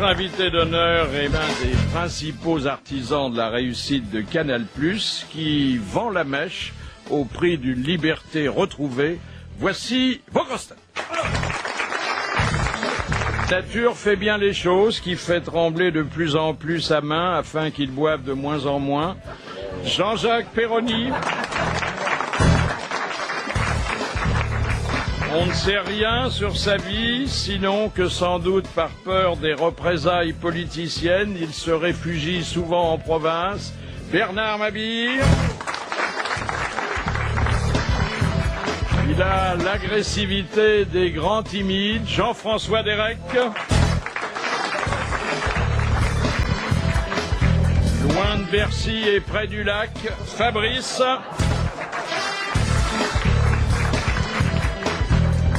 Notre invité d'honneur est l'un des principaux artisans de la réussite de Canal+, qui vend la mèche au prix d'une liberté retrouvée. Voici vos grosses têtes. La nature fait bien les choses, qui fait trembler de plus en plus sa main afin qu'il boive de moins en moins. Jean-Jacques Perroni. On ne sait rien sur sa vie, sinon que sans doute par peur des représailles politiciennes, il se réfugie souvent en province. Bernard Mabille. Il a l'agressivité des grands timides. Jean-François Derek. Loin de Bercy et près du lac, Fabrice.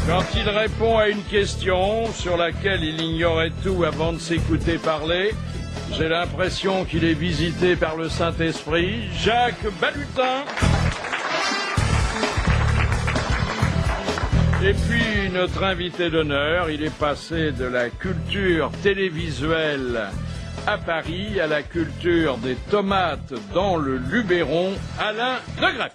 Quand il répond à une question sur laquelle il ignorait tout avant de s'écouter parler, j'ai l'impression qu'il est visité par le Saint-Esprit. Jacques Balutin. Et puis notre invité d'honneur, il est passé de la culture télévisuelle à Paris à la culture des tomates dans le Luberon, Alain Le Greff.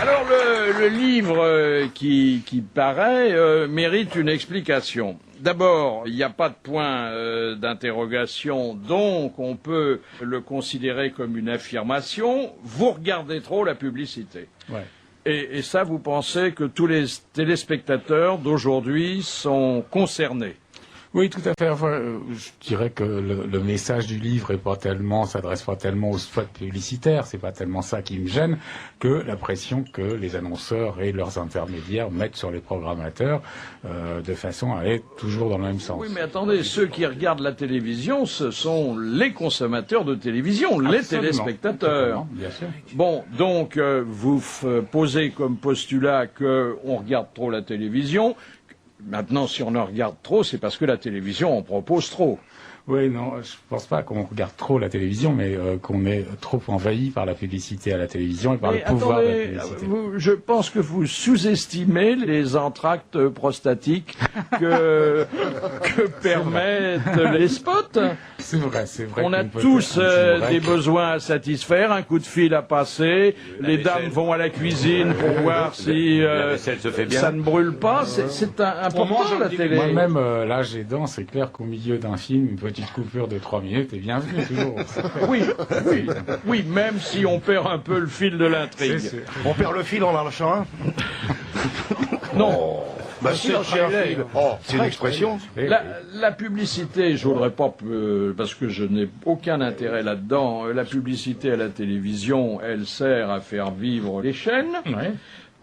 Alors le livre qui paraît mérite une explication. D'abord, il n'y a pas de point d'interrogation, donc on peut le considérer comme une affirmation. Vous regardez trop la publicité. Ouais. Et ça, vous pensez que tous les téléspectateurs d'aujourd'hui sont concernés? Oui, tout à fait. Enfin, je dirais que le message du livre s'adresse pas tellement aux spots publicitaires, c'est pas tellement ça qui me gêne, que la pression que les annonceurs et leurs intermédiaires mettent sur les programmateurs, de façon à aller toujours dans le même sens. Oui, mais attendez, ceux qui regardent la télévision, ce sont les consommateurs de télévision, absolument, les téléspectateurs. Bien sûr. Bon, donc, vous posez comme postulat qu'on regarde trop la télévision. Maintenant, si on en regarde trop, c'est parce que la télévision en propose trop. Oui, non, je pense pas qu'on regarde trop la télévision, mais qu'on est trop envahi par la publicité à la télévision et par le pouvoir de la publicité. Je pense que vous sous-estimez les entractes prostatiques que permettent les spots. C'est vrai. On a tous des besoins à satisfaire, un coup de fil à passer, les dames vont à la cuisine pour voir si ça ne brûle pas. C'est important, la télé. Moi-même, l'âge aidant, c'est clair qu'au milieu d'un film, une petite coupure de 3 minutes est bienvenue, toujours. Oui, même si on perd un peu le fil de l'intrigue. On perd le fil en marchant, hein? Non. Bah si, c'est une expression. La publicité, je voudrais pas, parce que je n'ai aucun intérêt là-dedans, la publicité à la télévision, elle sert à faire vivre les chaînes. Ouais.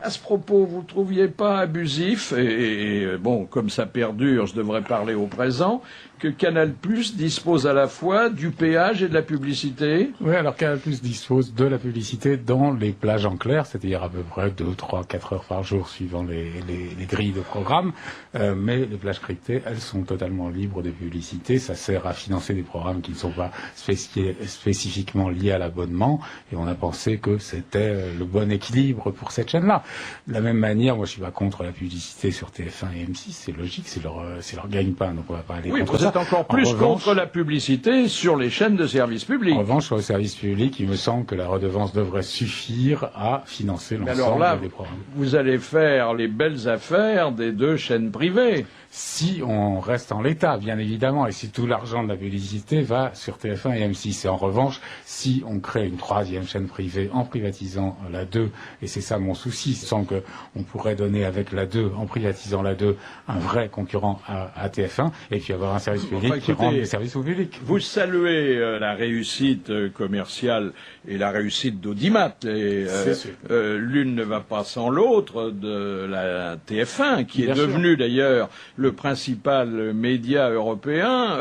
À ce propos, vous ne trouviez pas abusif, et bon, comme ça perdure, je devrais parler au présent, que Canal+ dispose à la fois du péage et de la publicité? Oui, alors Canal+ dispose de la publicité dans les plages en clair, c'est-à-dire à peu près 2, 3, 4 heures par jour suivant les grilles de programme, mais les plages cryptées, elles sont totalement libres de publicité. Ça sert à financer des programmes qui ne sont pas spécifiquement liés à l'abonnement, et on a pensé que c'était le bon équilibre pour cette chaîne-là. De la même manière, moi je suis pas contre la publicité sur TF1 et M6, c'est logique, c'est leur gagne-pain, donc on va pas aller contre ça. Vous êtes encore plus contre la publicité sur les chaînes de service public. En revanche, sur le service public, il me semble que la redevance devrait suffire à financer l'ensemble des programmes. Vous allez faire les belles affaires des 2 chaînes privées. Si on reste en l'état, bien évidemment, et si tout l'argent de la publicité va sur TF1 et M6. Et en revanche, si on crée une 3e chaîne privée en privatisant la 2, et c'est ça mon souci, sans que on pourrait donner avec la 2, en privatisant la 2, un vrai concurrent à TF1, et puis avoir un service public qui rend les services au public. Vous saluez la réussite commerciale et la réussite d'Audimat. L'une ne va pas sans l'autre de la TF1, qui est devenue d'ailleurs le principal média européen,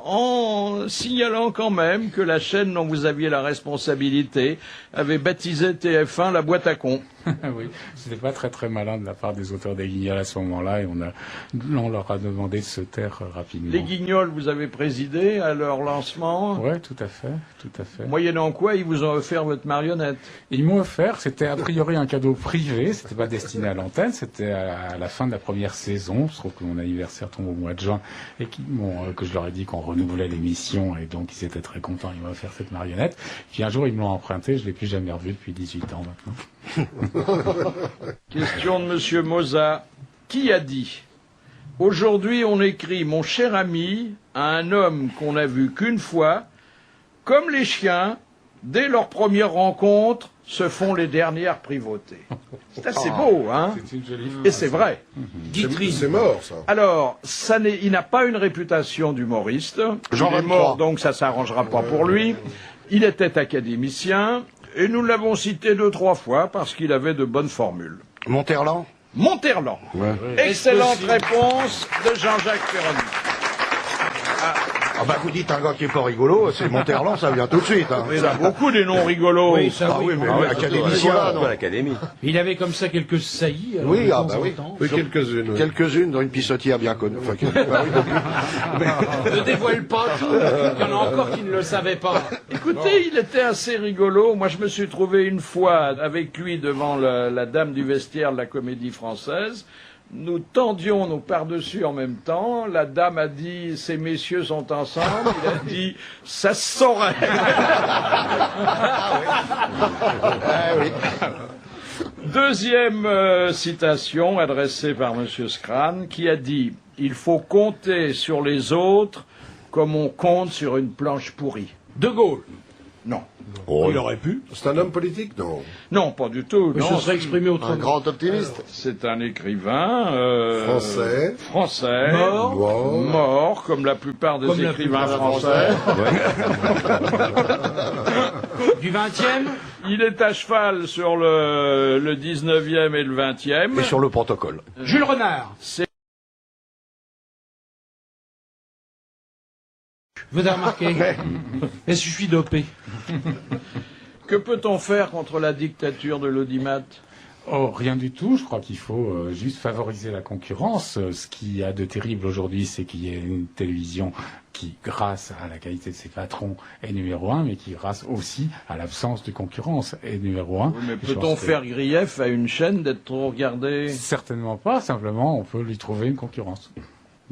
en signalant quand même que la chaîne dont vous aviez la responsabilité avait baptisé TF1 la boîte à cons. Oui, c'était pas très très malin de la part des auteurs des Guignols à ce moment-là, et on leur a demandé de se taire rapidement. Les Guignols, vous avez présidé à leur lancement? Oui, tout à fait. Moyennant quoi, ils vous ont offert votre marionnette? Ils m'ont offert, c'était a priori un cadeau privé, c'était pas destiné à l'antenne, c'était à la fin de la première saison. Je trouve qu'on mon anniversaire tombe au mois de juin, et que je leur ai dit qu'on renouvelait l'émission, et donc ils étaient très contents, ils m'ont offert cette marionnette. Puis un jour, ils me l'ont emprunté, je l'ai plus jamais revu depuis 18 ans maintenant. Question de Monsieur Moza. Qui a dit: aujourd'hui on écrit mon cher ami à un homme qu'on n'a vu qu'une fois, comme les chiens, dès leur première rencontre, se font les dernières privautés. C'est assez beau, hein? C'est une jolie phrase. Et c'est vrai. C'est mort, ça. Alors, il n'a pas une réputation d'humoriste. Il est mort, donc ça s'arrangera pas pour lui. Il était académicien, et nous l'avons cité 2-3 fois parce qu'il avait de bonnes formules. Monterland? Monterland. Ouais. Excellente réponse de Jean-Jacques Perroni. Ah bah vous dites un gars qui est pas rigolo, c'est Monterland, ça vient tout de suite. Hein. Il y en a beaucoup des noms rigolos. Oui, ça, oui. Mais académicien, non. l'Académie. Il avait comme ça quelques saillies. Alors, Oui, de ah temps bah en oui. temps. Oui, quelques-unes. Oui. Quelques-unes dans une pissotière bien connue. Enfin, Ne dévoile pas tout. Il y en a encore qui ne le savaient pas. Écoutez, il était assez rigolo. Moi, je me suis trouvé une fois avec lui devant la dame du vestiaire de la Comédie Française. Nous tendions nos pardessus en même temps. La dame a dit: ces messieurs sont ensemble. Il a dit: ça se saurait. Deuxième citation adressée par Monsieur Scran, qui a dit: il faut compter sur les autres comme on compte sur une planche pourrie. De Gaulle. Non. Il aurait pu. C'est un homme politique, non? Non, pas du tout. Mais Non, se serait exprimé autrement. Un grand optimiste. c'est un écrivain Français. mort, comme la plupart des Comme la écrivains plupart français. Du 20e. Il est à cheval sur le 19e et le 20e. Et sur le protocole. Jules Renard. C'est Vous avez remarqué. Est-ce que je suis dopé? Que peut-on faire contre la dictature de l'audimat? Oh, rien du tout. Je crois qu'il faut juste favoriser la concurrence. Ce qu'il y a de terrible aujourd'hui, c'est qu'il y ait une télévision qui, grâce à la qualité de ses patrons, est numéro 1, mais qui, grâce aussi à l'absence de concurrence, est numéro 1. Oui, mais peut-on faire grief à une chaîne d'être trop regardée? Certainement pas. Simplement, on peut lui trouver une concurrence.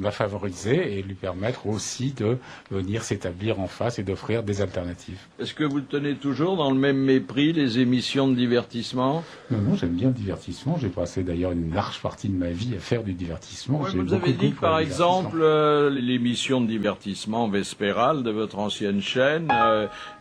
La favoriser et lui permettre aussi de venir s'établir en face et d'offrir des alternatives. Est-ce que vous tenez toujours dans le même mépris les émissions de divertissement? Non, j'aime bien le divertissement. J'ai passé d'ailleurs une large partie de ma vie à faire du divertissement. Ouais, J'ai vous avez beaucoup dit de que, par goût pour le exemple, l'émission de divertissement Vespérale de votre ancienne chaîne,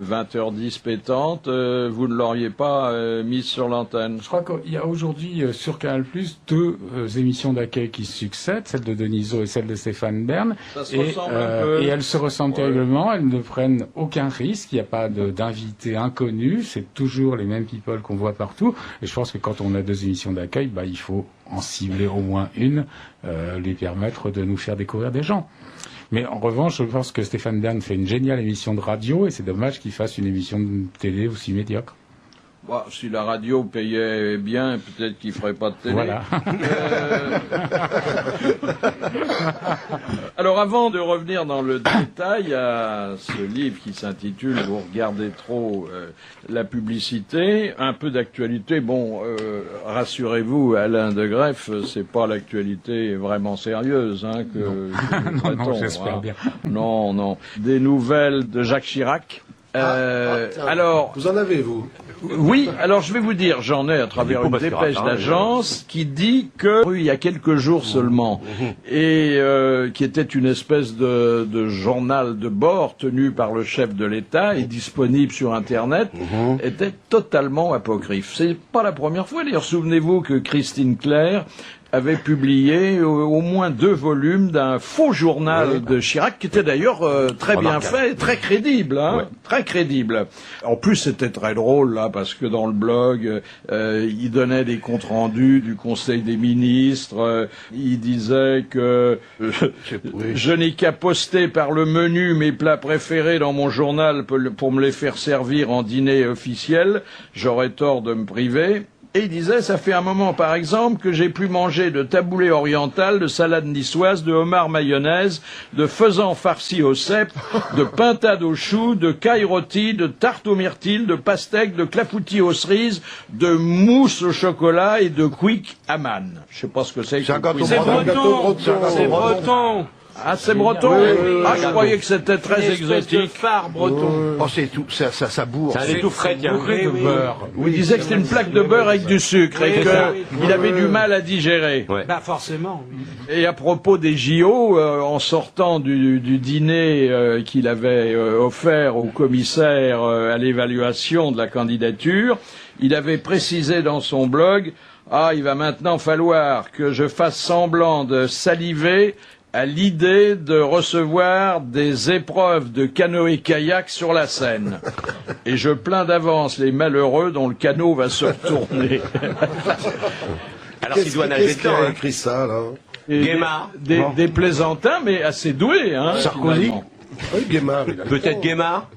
20h10 pétante, vous ne l'auriez pas mise sur l'antenne? Je crois qu'il y a aujourd'hui sur Canal+ deux émissions d'accueil qui succèdent, celle de Denisot et celle de Stéphane Bern. Ça se ressemble un peu. Et elles se ressemblent terriblement, elles ne prennent aucun risque, il n'y a pas d'invités inconnus, c'est toujours les mêmes people qu'on voit partout. Et je pense que quand on a deux émissions d'accueil, il faut en cibler au moins une, lui permettre de nous faire découvrir des gens. Mais en revanche, je pense que Stéphane Bern fait une géniale émission de radio et c'est dommage qu'il fasse une émission de télé aussi médiocre. Bah, si la radio payait bien, peut-être qu'il ferait pas de télé. Voilà. Alors, avant de revenir dans le détail à ce livre qui s'intitule « Vous regardez trop la publicité », un peu d'actualité. Bon, rassurez-vous, Alain de Greff, c'est pas l'actualité vraiment sérieuse que nous traitons, non, j'espère bien. Non. Des nouvelles de Jacques Chirac. Alors, Vous en avez, vous? oui, alors je vais vous dire, j'en ai à travers une dépêche d'agence qui dit que, il y a quelques jours seulement, et qui était une espèce de journal de bord tenu par le chef de l'État et disponible sur Internet, était totalement apocryphe. C'est pas la première fois, d'ailleurs, souvenez-vous que Christine Claire avait publié au moins 2 volumes d'un faux journal de Chirac, qui était d'ailleurs très bien fait, très crédible, très crédible. En plus, c'était très drôle là, parce que dans le blog, il donnait des comptes rendus du Conseil des ministres. Il disait que je n'ai qu'à poster par le menu mes plats préférés dans mon journal pour me les faire servir en dîner officiel. J'aurais tort de me priver. Et il disait, ça fait un moment, par exemple, que j'ai pu manger de taboulé oriental, de salade niçoise, de homard mayonnaise, de faisan farci au cèpe, de pintade aux choux, de caille rôtie, de tarte aux myrtilles, de pastèque, de clafoutis aux cerises, de mousse au chocolat et de quick à manne. Je sais pas ce que c'est. C'est un gâteau C'est breton. C'est breton. Ah, c'est breton? Ah, je croyais que c'était très exotique. Phare breton. Oh, c'est tout, ça bourre. C'est un lait tout frais, tiens. Bourré de beurre. Il disait que c'était une plaque de beurre avec du sucre et qu'il avait du mal à digérer. Ouais. Bah forcément. Oui. Et à propos des JO, en sortant du dîner qu'il avait offert au commissaire à l'évaluation de la candidature, il avait précisé dans son blog « Ah, il va maintenant falloir que je fasse semblant de saliver à l'idée de recevoir des épreuves de canoë-kayak sur la Seine. Et je plains d'avance les malheureux dont le canot va se retourner. » Alors s'il doit nager Qu'est-ce qui dedans, a hein. écrit ça, là? Et Guémard. des plaisantins, mais assez doués, hein. Sarkozy. finalement. Oui, Guémard, il a le Peut-être temps. Guémard.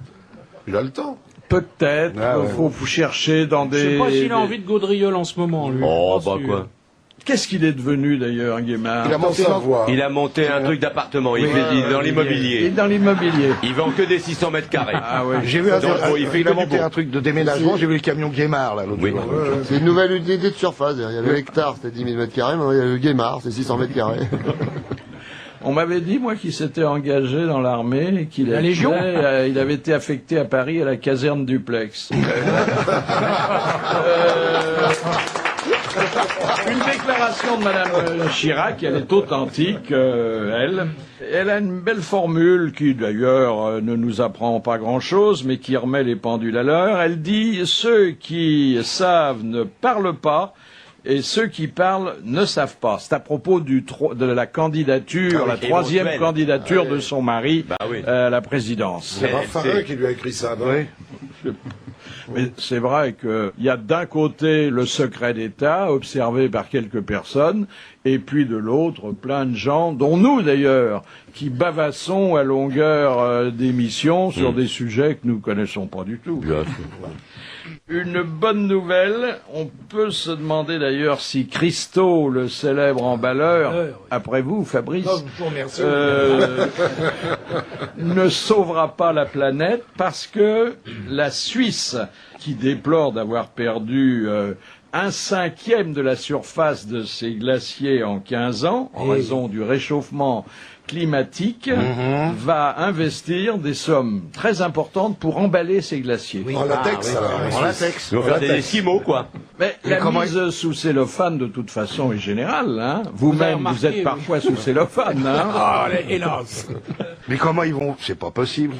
Il a le temps. Peut-être, Ah ouais. faut chercher dans Je sais des... pas s'il a envie de gaudriole en ce moment, lui. Oh, Je pense bah que- quoi. Qu'est-ce qu'il est devenu d'ailleurs, un Guémard? Il a monté Dans sa dans- voix. Il a monté un truc d'appartement, il est dans Il est l'immobilier. dans l'immobilier. Il vend que des 600 mètres carrés. Ah ouais. J'ai vu Donc, bon, il fait il que a du monté beau. un truc de déménagement, j'ai vu le camion Guémard, là, l'autre Oui. jour. C'est une nouvelle unité de surface. Il y a le hectare, c'était 10 000 mètres carrés, maintenant il y a le Guémard, c'est 600 mètres carrés. On m'avait dit, moi, qu'il s'était engagé dans l'armée et qu'il La Légion il avait été affecté à Paris à la caserne Duplex. Une déclaration de Madame Chirac, elle est authentique, elle. Elle a une belle formule qui, d'ailleurs, ne nous apprend pas grand-chose, mais qui remet les pendules à l'heure. Elle dit « Ceux qui savent ne parlent pas, et ceux qui parlent ne savent pas. » C'est à propos de la candidature, la troisième éventuelle. candidature de son mari Bah oui. à la présidence. C'est Raffarin qui lui a écrit ça, non? Mais c'est vrai qu'il y a d'un côté le secret d'État, observé par quelques personnes, et puis de l'autre, plein de gens, dont nous d'ailleurs, qui bavassons à longueur d'émissions sur des sujets que nous connaissons pas du tout. Une bonne nouvelle, on peut se demander d'ailleurs si Christo, le célèbre emballeur, après vous, Fabrice, Je vous remercie. ne sauvera pas la planète parce que la Suisse, qui déplore d'avoir perdu 1/5 de la surface de ses glaciers en 15 ans, en raison du réchauffement climatique, va investir des sommes très importantes pour emballer ces glaciers. En latex, alors. En latex. Ils vont faire des Esquimaux, quoi. Mais la comment mise sous cellophane, de toute façon, est générale. Hein. Vous-même, vous remarqué, êtes oui. parfois sous cellophane. Hein. Ah, hélas. Mais comment ils vont? C'est pas possible.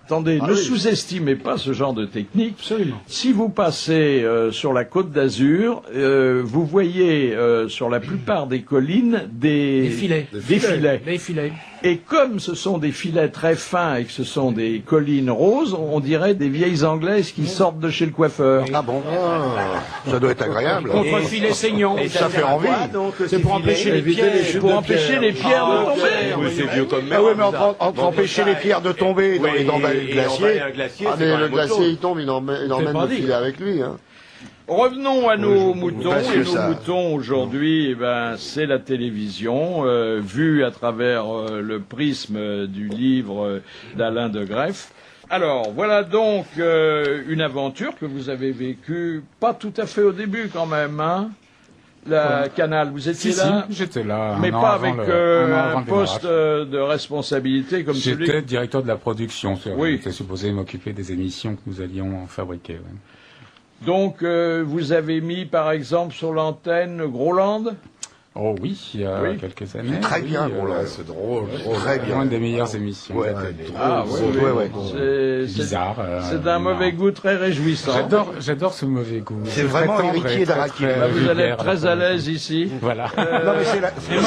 Attendez, ne sous-estimez pas ce genre de technique. Absolument. Si vous passez sur la Côte d'Azur, vous voyez sur la plupart des collines des filets. Des filets. Les filets. Et comme ce sont des filets très fins et que ce sont des collines roses, on dirait des vieilles Anglaises qui sortent de chez le coiffeur. Ah bon? Ça doit être agréable. Contre le filet saignant. Ça fait envie. C'est pour empêcher les pièges. Pour empêcher les pierres de tomber. Oui, c'est vieux comme Ah merde. oui, mais entre empêcher les pierres de tomber et d'emballer le et glacier. emballer un glacier, Ah c'est mais quand le même autre glacier chose. il tombe, il emmène pas le dire. filet avec lui. Hein. Revenons à nos moutons. parce Et que nos ça- moutons aujourd'hui, eh ben, c'est la télévision, vue à travers le prisme du livre d'Alain de Greff. Alors, voilà donc une aventure que vous avez vécue, pas tout à fait au début quand même, hein. La Canal, vous étiez là, J'étais là. mais un an pas avant avec un an avant un le poste démarrage. de responsabilité comme celui. J'étais directeur de la production. Oui. J'étais supposé m'occuper des émissions que nous allions fabriquer. Ouais. Donc, vous avez mis par exemple sur l'antenne Groland. Oh oui, il y a Oui. quelques années. Très bien, oui, gros, là. C'est drôle. Très Une bien. des meilleures émissions. Ouais. Ah oui, Ouais, ouais. C'est Bizarre. c'est d'un mauvais goût très réjouissant. J'adore ce mauvais goût. C'est vraiment très tendre et héritier très, d'Harakiri. très Là, vous allez vulgaire, être très à l'aise ici. Voilà. Non, mais c'est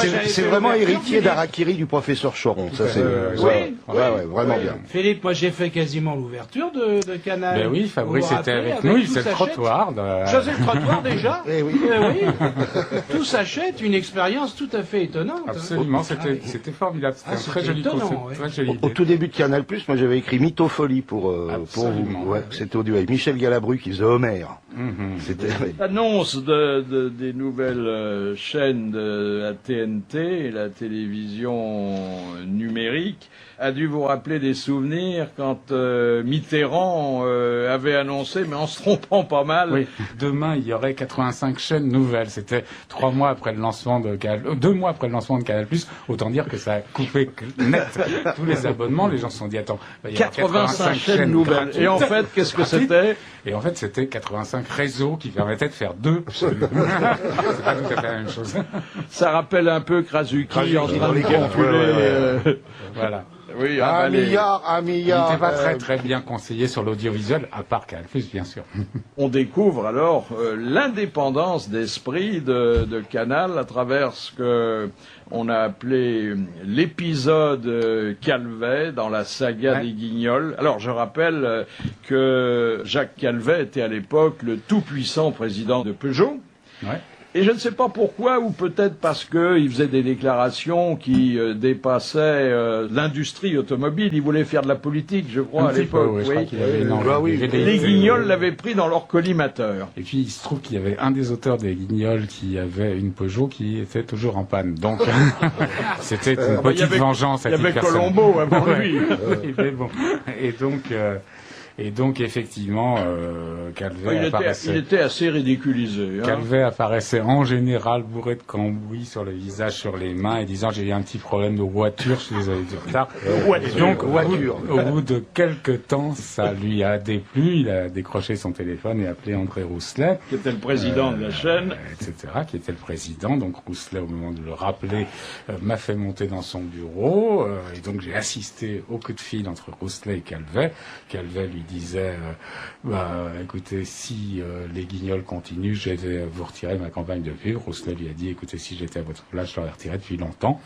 j'avais c'est fait vraiment l'ouverture, héritier Philippe. d'Harakiri du professeur Choron. Ça, c'est. oui, ouais, vraiment bien. Philippe, moi j'ai fait quasiment l'ouverture de Canal. Ben oui, Fabrice Vous vous était rappelez, avec nous, il Tout faisait le s'achète. trottoir. Je faisais le trottoir déjà. Eh oui. Oui. Tout s'achète, une une expérience tout à fait étonnante. Absolument, c'était formidable. C'était un très joli étonnant, concept, ouais. très jolie Au idée. tout début de Canal+, moi j'avais écrit Mythofolie pour Absolument. vous. Ouais, c'était audio avec Michel Galabru qui faisait Homer. C'était L'annonce des nouvelles chaînes de la TNT, la télévision numérique, a dû vous rappeler des souvenirs quand Mitterrand avait annoncé, mais en se trompant pas mal. Oui. Demain, il y aurait 85 chaînes nouvelles. C'était 3 mois après le lancement de Canal, 2 mois après le lancement de Canal+. Autant dire que ça a coupé net tous les abonnements. Les gens se sont dit, attends, il y a 85 chaînes nouvelles. gratuites. Et en fait, qu'est-ce que c'était? Et en fait, c'était 85 réseaux qui permettaient de faire 2. C'est pas tout à fait la même chose. Ça rappelle un peu Krasuki en train dans de les games, calculer. Voilà. Oui, un avaler. milliard. Il n'était pas très bien conseillé sur l'audiovisuel, à part Canal+, bien sûr. On découvre alors l'indépendance d'esprit de Canal à travers ce que on a appelé l'épisode Calvet dans la saga des Guignols. Alors je rappelle que Jacques Calvet était à l'époque le tout-puissant président de Peugeot. Ouais. Et je ne sais pas pourquoi, ou peut-être parce qu'il faisait des déclarations qui dépassaient l'industrie automobile. Il voulait faire de la politique, je crois, Un à petit peu, l'époque. oui, je crois qu'il avait une envie. Bah oui. Les Guignols l'avaient pris dans leur collimateur. Et puis, il se trouve qu'il y avait un des auteurs des Guignols qui avait une Peugeot qui était toujours en panne. Donc, c'était une il y petite avait- vengeance à Il y titre avait personnel. Colombo avant Ouais. lui. Oui, mais bon. Et donc, effectivement, Calvet Il apparaissait. était assez ridiculisé. Hein. Calvet apparaissait en général bourré de cambouis sur le visage, sur les mains, et disant j'ai eu un petit problème de voiture, je suis désolé du retard. Et donc, au bout de quelques temps, ça lui a déplu, il a décroché son téléphone et appelé André Rousselet, Qui était le président de la chaîne. etc., qui était le président. Donc Rousselet, au moment de le rappeler, m'a fait monter dans son bureau, et donc j'ai assisté au coup de fil entre Rousselet et Calvet. Calvet lui disait, écoutez, si les Guignols continuent, je vais vous retirer ma campagne de pub. Rousselet lui a dit, écoutez, si j'étais à votre place, je l'aurais retiré depuis longtemps.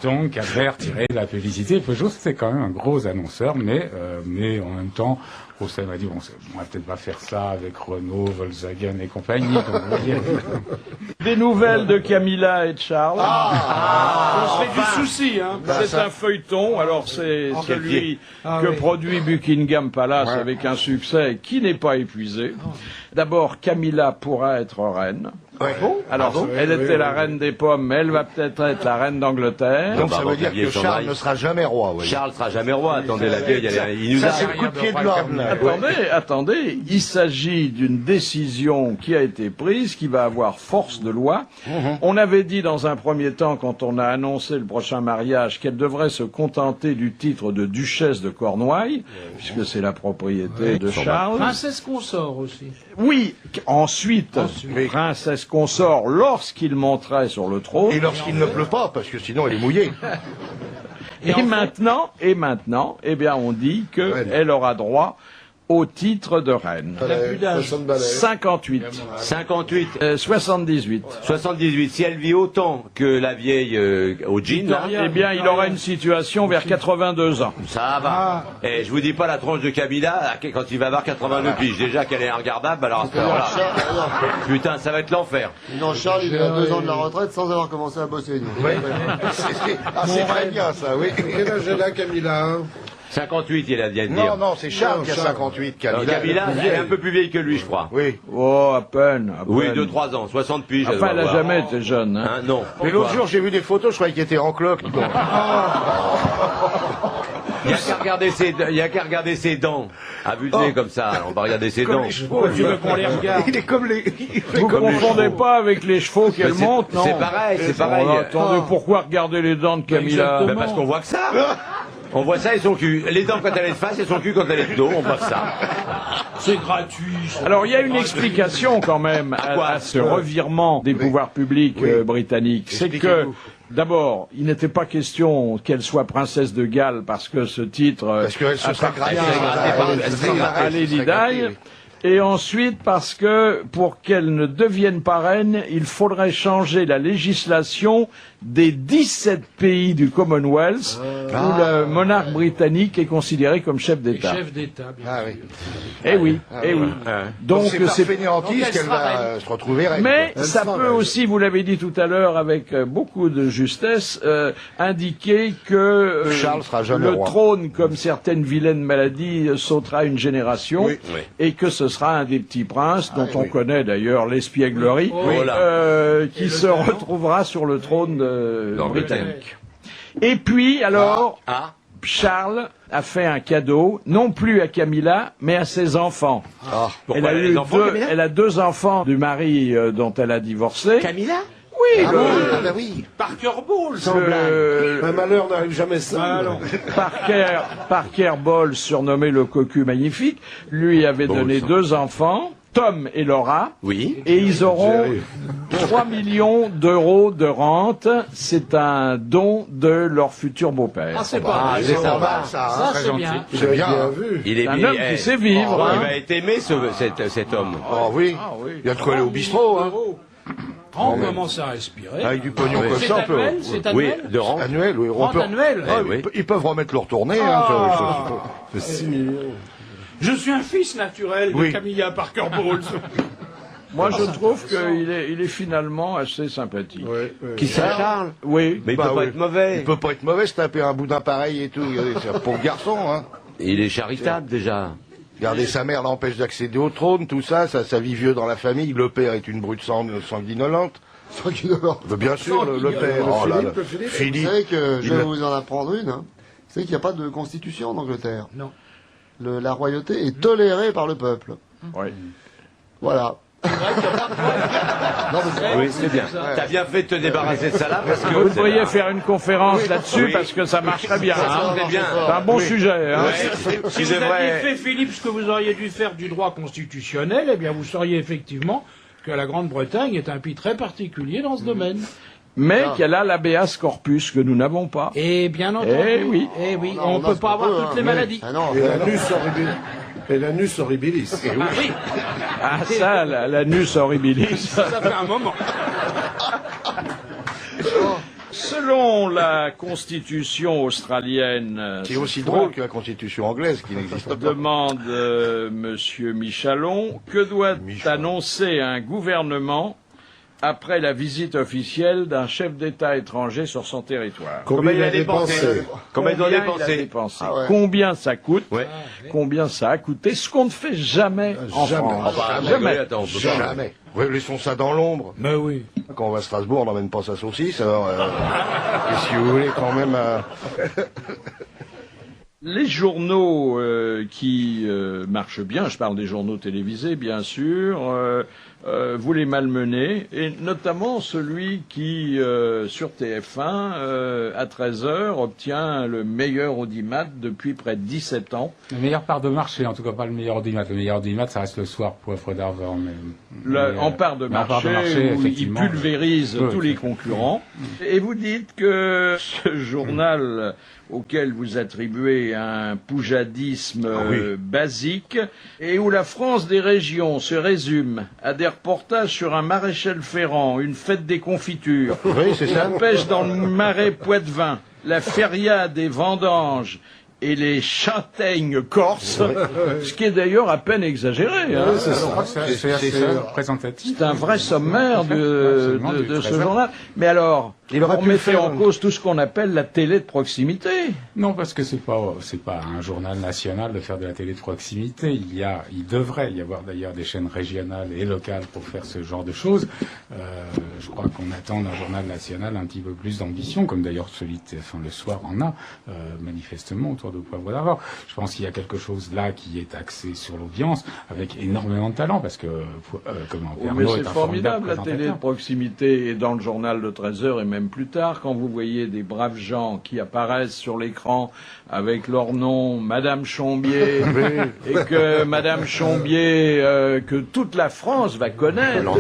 Donc, Calvet a retiré la publicité. Peugeot, c'était quand même un gros annonceur, mais en même temps, Rousselet m'a dit, bon, on va peut-être pas faire ça avec Renault, Volkswagen et compagnie. Donc, vous voyez. Des nouvelles de Camilla et de Charles. On se fait du souci, hein. C'est un feuilleton. Alors c'est celui que oui. produit Buckingham Palace avec un succès qui n'est pas épuisé. D'abord, Camilla pourra être reine. Alors, elle était la reine des pommes, mais elle va peut-être être la reine d'Angleterre. Donc ça Pardon, veut dire Xavier que Charles Chandrail. ne sera jamais roi. Vous voyez. Charles sera jamais roi. Attendez, la vieille, il nous Ça, a... c'est le coup de pied de l'homme. là. Attendez, il s'agit d'une décision qui a été prise, qui va avoir force de loi. On avait dit dans un premier temps, quand on a annoncé le prochain mariage, qu'elle devrait se contenter du titre de duchesse de Cornouailles, puisque c'est la propriété de Charles. Princesse consort aussi. Oui, ensuite, princesse consort lorsqu'il monterait sur le trône. Et lorsqu'il ne pleut pas, parce que sinon elle est mouillée. Et maintenant, eh bien, on dit qu'elle aura droit au titre de reine. plus d'âge. 58. 58, 78. 78. Si elle vit autant que la vieille au jean, là, Eh bien, il aura une situation vers 82 ans. ça va. Et je vous dis pas la tronche de Camilla quand il va avoir 82 piges. Déjà qu'elle est regardable, alors à ce moment-là, putain, ça va être l'enfer. Non, Charles, il est à 2 ans de la retraite sans avoir commencé à bosser. nous. C'est très bien ça, oui. Quel âge elle a, Camilla hein 58, il a bien de Non, dire. non, c'est Charles qui a Charles. 58. Alors, Camilla, elle est un peu plus vieille que lui, je crois. Oui. Oh, à peine. Oui, 2-3 ans, 60 piges. Enfin, elle doit n'a avoir. jamais été jeune. Hein. Hein, non. Mais l'autre jour, j'ai vu des photos, je croyais qu'il était en cloque. Il n'y a qu'à regarder ses dents. À vue de nez comme ça, on va regarder ses dents. Tu veux qu'on les regarde? Il est comme les... Vous ne confondez pas avec les chevaux qu'elle Mais c'est- monte, non? c'est pareil, c'est pareil. Oh, attendez, pourquoi regarder les dents de Camilla? Ben parce qu'on voit que ça. On voit ça et son cul. Les dents quand elle est de face et son cul quand elle est de dos, on voit que ça. C'est gratuit. ça. Alors, il y a une explication quand même quoi à ce revirement des pouvoirs publics britanniques. C'est que, Expliquez-vous. d'abord, il n'était pas question qu'elle soit princesse de Galles parce que ce titre Parce qu'elle se sera grattée. à Lady Di. Et ensuite, parce que pour qu'elle ne devienne pas reine, il faudrait changer la législation des 17 pays du Commonwealth où le monarque britannique est considéré comme chef Les d'État. chefs d'État, bien Ah sûr. oui. Eh oui, eh oui. Donc c'est par c'est fainéantise Donc, elle qu'elle sera va reine. se retrouver reine. mais Elle ça sera peut reine. aussi, vous l'avez dit tout à l'heure avec beaucoup de justesse, indiquer que Charles sera jamais le roi. trône, comme certaines vilaines maladies, sautera une génération Oui. Oui. et que ce sera un des petits princes dont on oui. connaît d'ailleurs l'espièglerie, qui se retrouvera sur le trône D'Angleterre. britannique. Et puis alors, Ah, Charles a fait un cadeau, non plus à Camilla, mais à ses enfants. pourquoi Elle a, les eu enfants, Camilla elle a 2 enfants du mari dont elle a divorcé. Camilla Oui, Ah, le- bah oui. Parker Bowles. le- Un malheur n'arrive jamais seul. Ah, non. Parker Bowles, surnommé le cocu magnifique, lui avait donné 2 enfants, Tom et Laura, Oui. et ils auront 3 millions d'euros de rente. C'est un don de leur futur beau-père. Ah, c'est pas mal. C'est sympa, ça. Ça, hein. c'est bien. C'est bien. Bien vu. Il est Un bien. homme qui sait vivre. Il hein. va être aimé, cet homme. Oh oui. Il y a de quoi aller au bistrot, hein. On commence à respirer. Avec du pognon Oui. comme C'est ça, on peut. annuel, c'est Oui, annuel. de rang. Annuel, oui. On Rente peut. annuelle. Ah, oui. Ils peuvent remettre leur tournée, hein. C'est 6 millions. Je suis un fils naturel de Oui. Camilla Parker Bowles. Moi, je trouve qu'il est finalement assez sympathique. Qui c'est, Charles Oui. Mais il Bah peut pas oui. être mauvais. Il peut pas être mauvais, se taper un boudin pareil et tout. Regardez, c'est un pauvre garçon, hein. Il est charitable, déjà. Regardez, sa mère l'empêche d'accéder au trône, tout ça, ça vit vieux dans la famille. Le père est une brute sanguinolente. Sanguinolent. Bien sûr, le père. Oh là là. Vous Philippe. savez que je Il vais a- vous en apprendre une. Hein. Vous savez qu'il n'y a pas de constitution en Angleterre. Non. La royauté est tolérée par le peuple. Oui. Voilà. Oui, c'est bien. T'as bien fait de te débarrasser de ça là parce que. Vous devriez faire une conférence là-dessus Oui. parce que ça marcherait bien. hein. C'est bien. C'est un bon sujet. Hein. Si vous aviez fait, Philippe, ce que vous auriez dû faire du droit constitutionnel, eh bien, vous sauriez effectivement que la Grande-Bretagne est un pays très particulier dans ce domaine. Mais qu'elle a l'habeas corpus que nous n'avons pas. Et bien entendu. Eh oui. Eh oui, Non, on non, peut c'est pas avoir peu, toutes hein. les maladies. Ah non, Et l'anus horribilis. Et l'anus horribilis. Ah oui, Ah ça, l'anus horribilis. ça fait un moment. Selon la constitution australienne, C'est aussi drôle que la constitution anglaise qui n'existe pas. demande Monsieur Michalon, que doit annoncer un gouvernement après la visite officielle d'un chef d'État étranger sur son territoire? Combien il a dépensé dépensé? Combien il doit il a dépenser dépensé Ah ouais. Combien ça coûte? Ouais. Combien ça a coûté? Ce qu'on ne fait jamais en Jamais. France. Ah bah, Jamais. attends, on peut pas. Jamais. Ouais, laissons ça dans l'ombre. Mais oui. Quand on va à Strasbourg, on n'emmène pas sa saucisse. Alors, et si vous voulez quand même... Les journaux qui marchent bien, je parle des journaux télévisés bien sûr, vous les malmenez, et notamment celui qui, sur TF1, à 13h, obtient le meilleur audimat depuis près de 17 ans. La meilleure part de marché, en tout cas pas le meilleur audimat. Le meilleur audimat, ça reste le soir, poivre d'Arvor. En part de mais en part marché, de marché, où il effectivement, pulvérise oui, tous les concurrents. Et vous dites que ce journal auquel vous attribuez un poujadisme basique, et où la France des régions se résume à des reportages sur un maréchal Ferrand, une fête des confitures, Oui, c'est ça. la pêche dans le marais Poitevin, la feria des vendanges et les châtaignes corses, ce qui est d'ailleurs à peine exagéré. Hein. Je crois que c'est assez représentatif. C'est un vrai sommaire de Absolument, du ce 13h. journal. Mais alors, Il aurait vous pu le mettez faire, en cause tout ce qu'on appelle la télé de proximité. Non, parce que c'est pas un journal national de faire de la télé de proximité. Il devrait y avoir d'ailleurs des chaînes régionales et locales pour faire ce genre de choses. Je crois qu'on attend d'un journal national un petit peu plus d'ambition, comme d'ailleurs celui de TF1 le soir en a, manifestement autour de Poivre d'Arvor. Je pense qu'il y a quelque chose là qui est axé sur l'audience, avec énormément de talent, parce que Mais Pernod c'est est un formidable, la télé de présentateur. proximité, et dans le journal de 13h et même plus tard, quand vous voyez des braves gens qui apparaissent sur l'écran avec leur nom, Madame Chombier, et que Madame Chombier, que toute la France va connaître,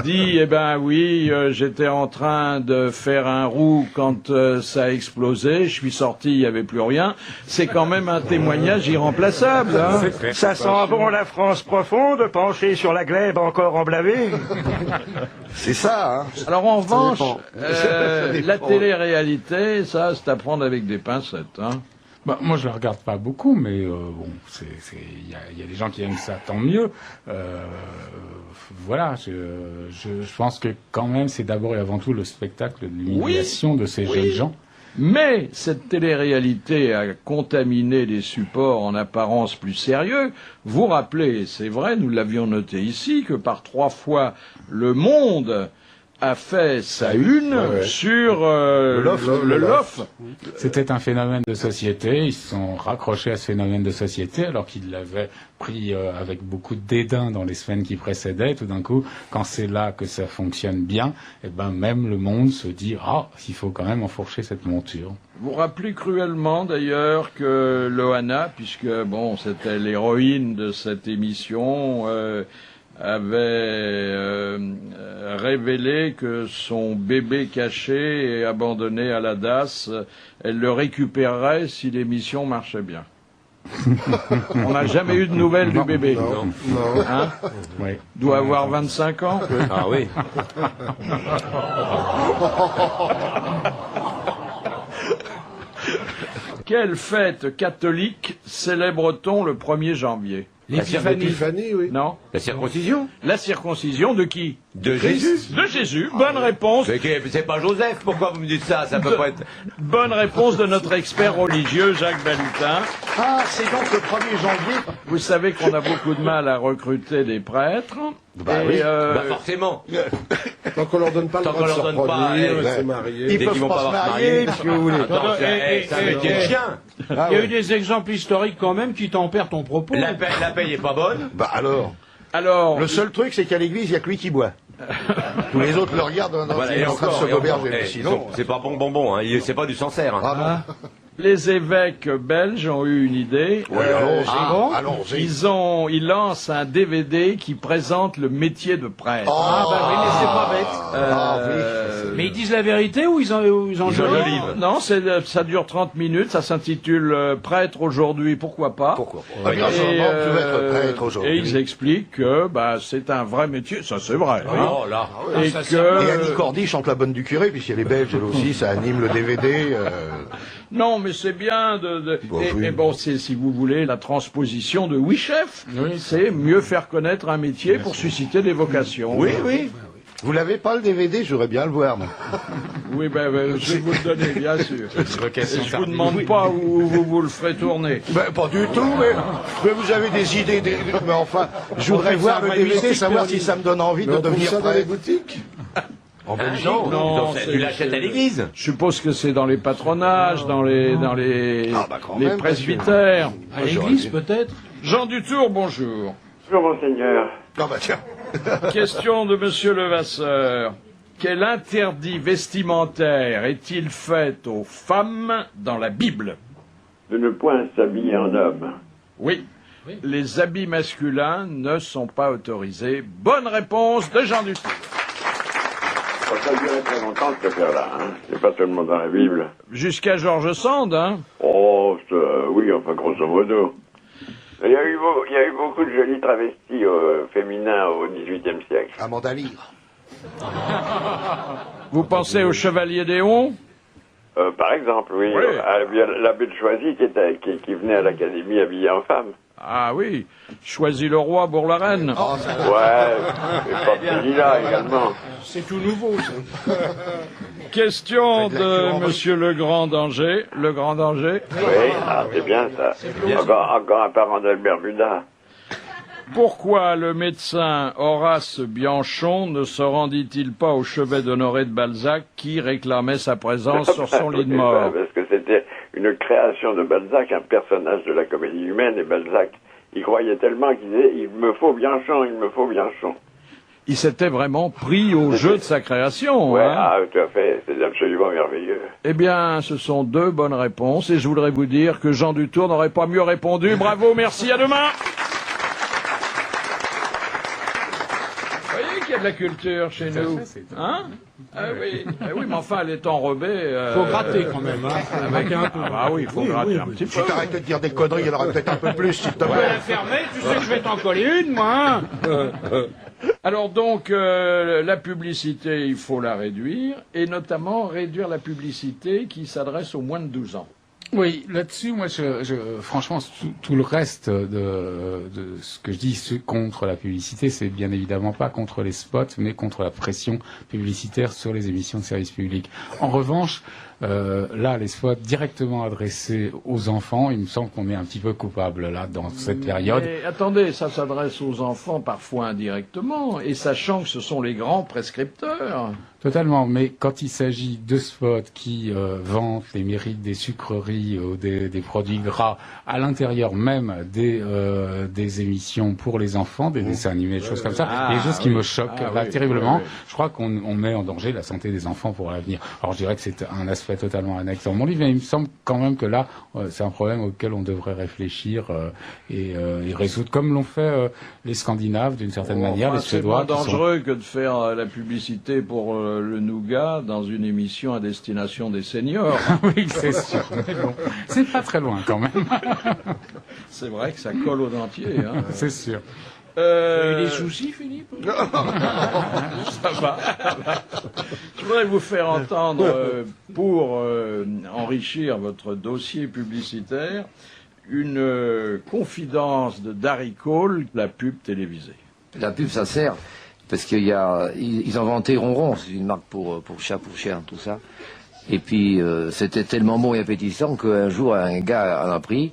dit, eh ben oui, j'étais en train de faire un roux quand ça a explosé, je suis sorti, il n'y avait plus rien, c'est quand même un témoignage irremplaçable. Hein. Ça sent bon la France profonde, penchée sur la glèbe encore emblavée. C'est ça, hein. Alors en revanche, dépend. Ça dépend. la télé-réalité, ça, c'est à prendre avec des pincettes. Hein. Bah, moi, je la regarde pas beaucoup, mais bon, il y a des gens qui aiment ça, tant mieux. Voilà, je pense que quand même, c'est d'abord et avant tout le spectacle de l'humiliation de ces jeunes gens. Mais cette télé-réalité a contaminé les supports en apparence plus sérieux. Vous rappelez, c'est vrai, nous l'avions noté ici, que par 3 fois, Le Monde a fait sa une sur le LOF. C'était un phénomène de société. Ils se sont raccrochés à ce phénomène de société alors qu'ils l'avaient pris avec beaucoup de dédain dans les semaines qui précédaient. Tout d'un coup, quand c'est là que ça fonctionne bien, eh ben même Le Monde se dit il faut quand même enfourcher cette monture. Vous rappelez cruellement d'ailleurs que Loana, puisque bon, c'était l'héroïne de cette émission, avait révélé que son bébé caché et abandonné à la DAS, elle le récupérerait si l'émission marchait bien. On n'a jamais eu de nouvelles du bébé. Non. Hein? Oui. Doit avoir 25 ans. Ah oui. Quelle fête catholique célèbre-t-on le 1er janvier? L'épiphanie, oui. Non? La circoncision La circoncision de qui? de Jésus. De Jésus. Bonne réponse. C'est pas Joseph, pourquoi vous me dites ça? Ça peut pas être... Bonne réponse de notre expert religieux, Jacques Balutin. Ah, c'est donc le 1er janvier. Vous savez qu'on a beaucoup de mal à recruter des prêtres. Bah Et, oui. Bah forcément. Tant qu'on leur donne pas le Tant droit de qu'on se leur donne pas, reproduire, ouais. de se marier. Ils Dès peuvent qu'ils vont pas pas se avoir marier, marié, si vous voulez. Attends, c'est un métier de chien. Il y a eu des exemples historiques quand même qui tempèrent ton propos. La paye est pas bonne. Bah alors, le seul truc, c'est qu'à l'église, il y a que lui qui boit. Tous les autres le regardent dans Voilà, il est et en train de encore, se et encore. goberger. Mais sinon, C'est pas bonbon, hein. C'est pas du Sancerre. Hein. ah bon. les évêques belges ont eu une idée. Ouais, allons-y. Ils lancent un DVD qui présente le métier de prêtre. Ah bah oui, mais c'est pas bête. Mais ils disent la vérité ou ils enjolivent? Non, ça dure 30 minutes, ça s'intitule Prêtre aujourd'hui, pourquoi pas. Pourquoi pas. Bien sûr, tu vas être prêtre Et aujourd'hui. ils expliquent que c'est un vrai métier, ça c'est vrai. hein. Oh là. Et Et Annie Cordy chante la bonne du curé, puisqu'elle est belge, elle aussi, ça anime le DVD. Non, mais c'est bien Bon, oui. et bon, c'est, si vous voulez, la transposition de Oui Chef. C'est mieux faire connaître un métier pour susciter des vocations. Oui, oui. Vous l'avez pas le DVD, j'aurais bien le voir. Moi. Oui, je vais vous le donner, bien sûr. Vocation Je vous demande pas où vous le ferez tourner. Ben, pas du tout, mais vous avez des idées. Mais enfin, je voudrais voir le DVD, savoir si ça me donne envie de Mais on trouve devenir ça dans les prêtre. boutiques. En Belgique. Non, Tu l'achètes à l'église. Je suppose que c'est dans les patronages, dans les quand les même, presbytères. À l'église peut-être? Jean Dutour, bonjour. Bonjour, monseigneur. Ah bah tiens. Question de Monsieur Levasseur. Quel interdit vestimentaire est-il fait aux femmes dans la Bible? De ne point s'habiller en homme. Oui. Les habits masculins ne sont pas autorisés. Bonne réponse de Jean Dutour. Oh, ça durait très longtemps, cette affaire-là. Hein. C'est pas seulement dans la Bible. Jusqu'à George Sand, hein? Oh, oui, enfin, grosso modo. Il y a eu beaucoup de jolis travestis féminins au XVIIIe siècle. Amanda Lear. Vous pensez au Chevalier d'Éon? Par exemple, oui. Oui. Il y a l'abbé de Choisy qui venait à l'académie habillé en femme. Ah oui. Choisis le roi pour la reine. Ouais, et Pampelina également. C'est tout nouveau, ça. Question de Monsieur Le Grand Danger. Le Grand Danger. Oui, c'est bien ça. Encore un parent d'Albert Buda. Pourquoi le médecin Horace Bianchon ne se rendit-il pas au chevet d'Honoré de Balzac qui réclamait sa présence sur son lit de mort? Parce que c'était une création de Balzac, un personnage de la comédie humaine, et Balzac, il croyait tellement qu'il disait « il me faut Bianchon, il me faut Bianchon ». Il s'était vraiment pris au jeu de sa création. Ouais, hein. tout à fait, c'est absolument merveilleux. Eh bien, ce sont 2 bonnes réponses et je voudrais vous dire que Jean Dutour n'aurait pas mieux répondu. Bravo, merci, à demain. Vous voyez qu'il y a de la culture chez nous. Hein? Oui, mais enfin, elle est enrobée. Faut gratter quand même, hein. Avec un peu. Ah oui, il faut gratter un petit peu. Si t'arrêtes de dire des conneries, il y en aura peut-être un peu plus, s'il te Tu peux plaît. la fermer, tu sais que je vais t'en coller une, moi, hein. Alors donc, la publicité, il faut la réduire, et notamment réduire la publicité qui s'adresse aux moins de 12 ans. Oui, là-dessus, moi, franchement, tout le reste de ce que je dis contre la publicité, c'est bien évidemment pas contre les spots, mais contre la pression publicitaire sur les émissions de service public. En revanche, là, les spots directement adressés aux enfants, il me semble qu'on est un petit peu coupable là dans cette période. Mais attendez, ça s'adresse aux enfants parfois indirectement, et sachant que ce sont les grands prescripteurs. Totalement, mais quand il s'agit de spots qui vantent les mérites des sucreries ou des produits gras à l'intérieur même des émissions pour les enfants, des dessins animés, des choses comme ça, il y a des choses qui me choquent terriblement. Oui. Je crois qu'on met en danger la santé des enfants pour l'avenir. Alors je dirais que c'est un aspect totalement annexe dans mon livre, mais il me semble quand même que là, c'est un problème auquel on devrait réfléchir et résoudre, comme l'ont fait les Scandinaves d'une certaine manière, les Suédois. C'est moins dangereux que de faire la publicité pour le nougat dans une émission à destination des seniors. Oui, c'est sûr. Mais bon, c'est pas très loin quand même. C'est vrai que ça colle au dentier. Hein. C'est sûr. Vous avez des soucis, Philippe? Ça va. Je voudrais vous faire entendre, pour enrichir votre dossier publicitaire, une confidence de Darry Cole, la pub télévisée. La pub, ça sert, parce qu'ils ont inventé Ronron, c'est une marque pour chat, pour chien, tout ça. Et puis, c'était tellement bon et appétissant qu'un jour, un gars en a pris,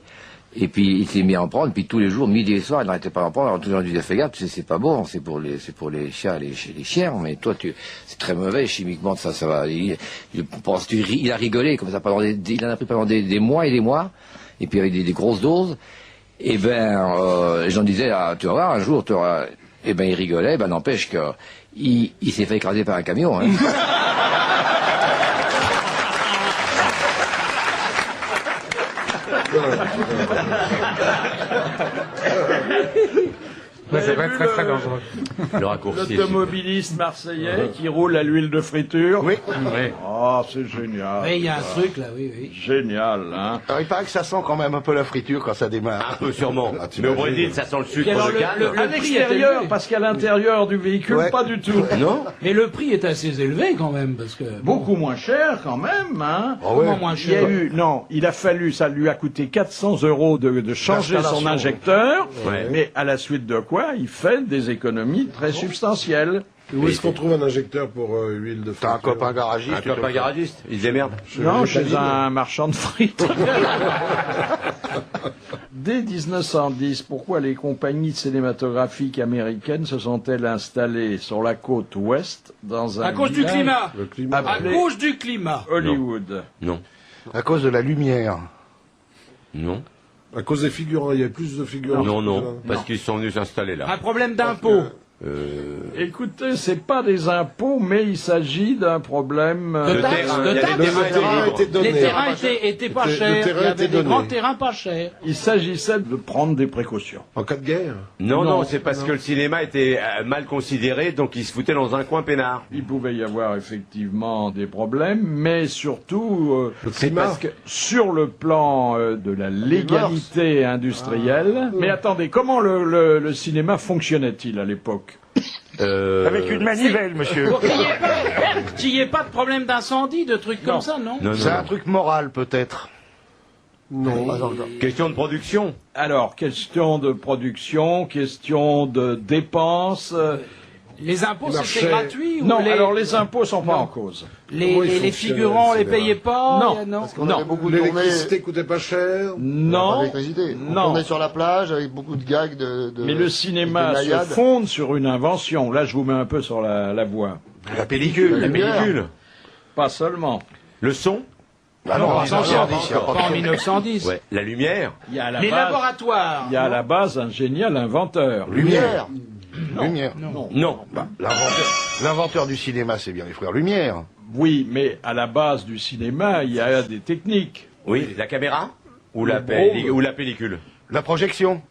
et puis il s'est mis à en prendre, puis tous les jours, midi et soir, il n'arrêtait pas d'en prendre. Alors tout le monde disait, fais gaffe, c'est pas bon, c'est pour les chats et les chiens, mais toi, c'est très mauvais, chimiquement, ça va. Il a rigolé, comme ça, il en a pris pendant des mois et des mois, et puis avec des grosses doses. Et ben, les gens disaient, ah, tu vas voir, un jour, tu auras... Et ben, il rigolait, ben, n'empêche que, il s'est fait écraser par un camion, hein. Ouais, ça va être très très dangereux. Le raccourci. L'automobiliste marseillais qui roule à l'huile de friture. Oui. Oui. Oh, c'est génial. Oui, il y a un truc là, oui. Génial, hein. Alors, il paraît que ça sent quand même un peu la friture quand ça démarre. Un peu sûrement. Mais au Brésil, ça sent le sucre alors, de canne. À l'extérieur, parce qu'à l'intérieur du véhicule, pas du tout. Non? Mais le prix est assez élevé quand même, parce que... Beaucoup moins cher quand même, hein. Comment moins Il y a cher? il a fallu, ça lui a coûté 400 € de changer son injecteur, Ouais. mais à la suite de quoi, il fait des économies très substantielles. Où est-ce qu'on trouve un injecteur pour huile de T'as friture? un copain garagiste. Un copain garagiste. Il disait merde. Non, chez un marchand de frites. Dès 1910, pourquoi les compagnies cinématographiques américaines se sont-elles installées sur la côte ouest dans un À cause du village climat. Le climat. À cause du climat. Hollywood? Non. À cause de la lumière. Non. À cause des figurants, il y a plus de figurants. Non. Parce qu'ils sont venus s'installer là. Un problème d'impôt. Écoutez, c'est pas des impôts, mais il s'agit d'un problème De taxes, terrain. de Il y a taxes. des Le terrain a été donné. Les terrains étaient pas Le chers. terrain Il y était avait des donné. grands terrains pas chers. Il s'agissait de prendre des précautions. En cas de guerre. Non, c'est parce que le cinéma était mal considéré, donc il se foutait dans un coin peinard. Il pouvait y avoir effectivement des problèmes, mais surtout c'est climat. parce que sur le plan de la légalité industrielle. Mais attendez, comment le cinéma fonctionnait-il à l'époque? Avec une manivelle, monsieur. Pour qu'il n'y ait pas de problème d'incendie, de trucs comme ça, non? C'est un truc moral, peut-être. Non. Question de production. Alors, question de production, question de dépenses. Les impôts, Marché. c'était gratuit? Non, ou les, alors les impôts sont pas en cause. Comment il les fonctionne, figurants, le les cinéma? payaient pas? Non. Non. Parce qu'on Non. avait beaucoup tourné L'électricité coûtait pas cher. Non, l'électricité. On non. tournait sur la plage avec beaucoup de gags de Mais le cinéma de se naïades. fonde sur une invention. Là, je vous mets un peu sur la voie. La pellicule. La pellicule. Pas seulement. Le son. Ah non, Pas en en 1910, il y a pas de pas en 1910. Ouais. La lumière. Il y a à la Les base, laboratoires. il y a à la base un génial inventeur. Lumière. Non. Lumière. Non. Bah, l'inventeur du cinéma, c'est bien les frères Lumière. Oui, mais à la base du cinéma, il y a des techniques. Oui. La caméra ou Le la pellicule. La projection.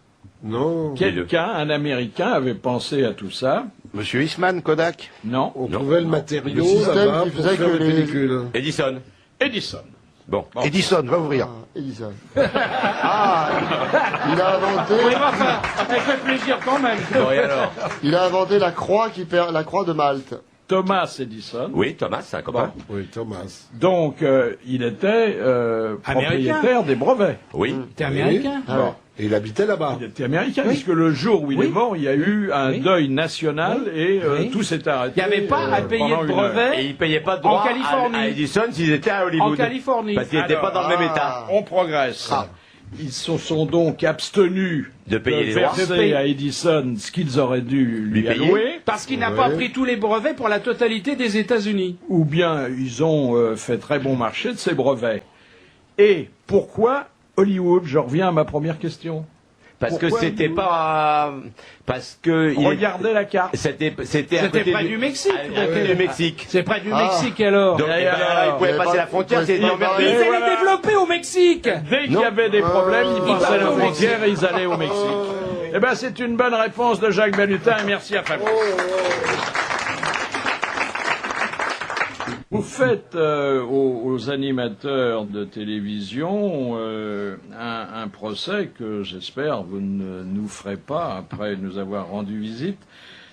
Non. Quelqu'un, un Américain, avait pensé à tout ça. Monsieur Eastman, Kodak? Non. On trouvait le matériau Le système là-bas qui pour faisait faire que les les- pellicules. Edison. Edison. Bon. Edison, va ouvrir. Edison. Ah, il a inventé, Oui, mais enfin, elle fait plaisir quand même. Bon, et alors? il a inventé la croix la croix de Malte. Thomas Edison. Oui, Thomas, c'est un copain. Oui, Thomas. Donc, il était propriétaire Américain. des brevets. Oui. T'es américain? Ah ouais. Et il habitait là-bas. Il était américain, puisque le jour où il est mort, il y a eu un deuil national et Oui. tout s'est arrêté. Il n'y avait pas à payer pendant de une heure. brevet Et ils payaient pas de droit En Californie. à Edison s'ils étaient à Hollywood. en Californie. Parce qu'ils n'étaient pas dans le même état. On progresse. Ils se sont donc abstenus De payer les droits. verser à Edison ce qu'ils auraient dû lui payer. allouer, Parce qu'il n'a pas pris tous les brevets pour la totalité des États-Unis. ou bien ils ont fait très bon marché de ces brevets. Et pourquoi Hollywood? Je reviens à ma première question. Parce que Pourquoi c'était pas. Parce que. Regardez la carte. C'était C'était près du Mexique. À côté du Mexique. C'est près du Mexique alors. Donc, Et alors, ils pouvaient il y avait passer pas- la frontière, il y c'est avait pas- emmerdé. Ils voilà. allaient développer au Mexique. Dès qu'il y avait des problèmes, ils passaient la frontière et ils allaient au Mexique. Eh ben, c'est une bonne réponse de Jacques Balutin et merci à Fabrice. Vous faites aux animateurs de télévision un procès que j'espère vous ne nous ferez pas après nous avoir rendu visite.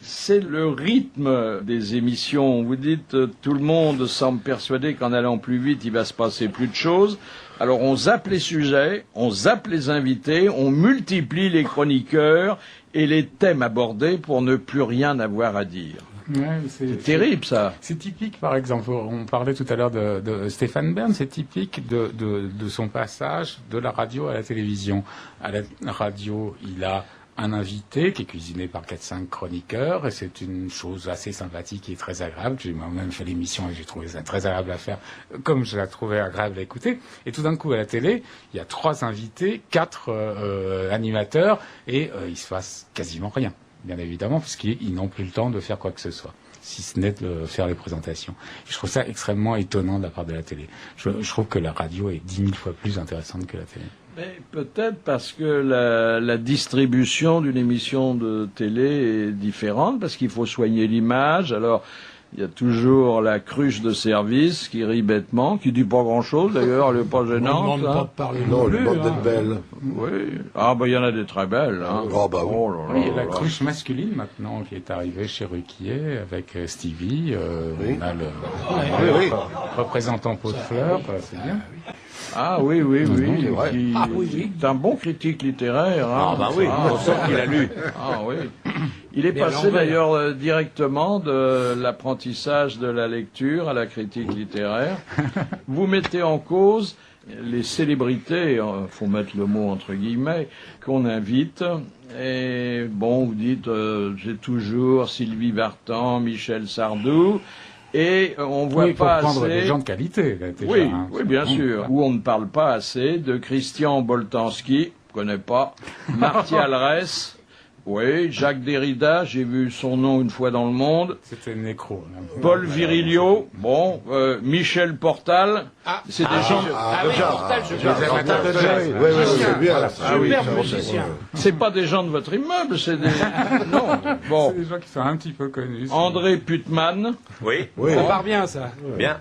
C'est le rythme des émissions. Vous dites tout le monde semble persuadé qu'en allant plus vite, il va se passer plus de choses. Alors on zappe les sujets, on zappe les invités, on multiplie les chroniqueurs et les thèmes abordés pour ne plus rien avoir à dire. Ouais, C'est terrible ça. C'est typique, par exemple, on parlait tout à l'heure de Stéphane Bern, c'est typique de son passage de la radio à la télévision. À la radio, il a un invité qui est cuisiné par 4-5 chroniqueurs et c'est une chose assez sympathique et très agréable. J'ai moi-même fait l'émission et j'ai trouvé ça très agréable à faire, comme je la trouvais agréable à écouter. Et tout d'un coup, à la télé, il y a 3 invités, 4 animateurs et il se passe quasiment rien. Bien évidemment, puisqu'ils n'ont plus le temps de faire quoi que ce soit, si ce n'est de faire les présentations. Je trouve ça extrêmement étonnant de la part de la télé. Je trouve que la radio est 10 000 fois plus intéressante que la télé. Mais peut-être parce que la distribution d'une émission de télé est différente, parce qu'il faut soigner l'image. Alors, il y a toujours la cruche de service qui rit bêtement, qui dit pas grand-chose d'ailleurs, elle est pas On ne gênante. demande pas de parler Non, non le plus. bord hein. d'être belle. Oui. Ah, ben il y en a des très belles. Hein. Ah, bah oui. Oh là là Oui, il y a là la là. cruche masculine maintenant qui est arrivée chez Ruquier avec Stevie. Oui. On a le Oui, oui. représentant pot de fleurs, c'est bien. Ah oui, oui, oui. c'est vrai. C'est un bon critique littéraire. Hein. Ah, bah oui, on sent qu'il a lu. Ah oui. Il est Mais à passé l'envers. d'ailleurs directement de l'apprentissage de la lecture à la critique littéraire. Vous mettez en cause les célébrités, faut mettre le mot entre guillemets, qu'on invite. Et bon, vous dites, j'ai toujours Sylvie Vartan, Michel Sardou. Et on voit Oui, il faut pas prendre assez. des gens de qualité. Là, déjà, Oui, hein. oui, bien sûr. Où on ne parle pas assez de Christian Boltanski, je connais pas, Marty Alres, oui, Jacques Derrida, j'ai vu son nom une fois dans le monde, C'était Nécro. Là. Paul Virilio, bon, Michel Portal, c'est des gens. Ah oui, Portal, je Les amateurs de jazz. Oui, oui, c'est bien. Ah oui, Super ça, musicien. c'est pas des gens de votre immeuble, c'est des. Non, C'est bon. des gens qui sont un petit peu connus. André Putman, Oui, Ça part bien, ça. bien.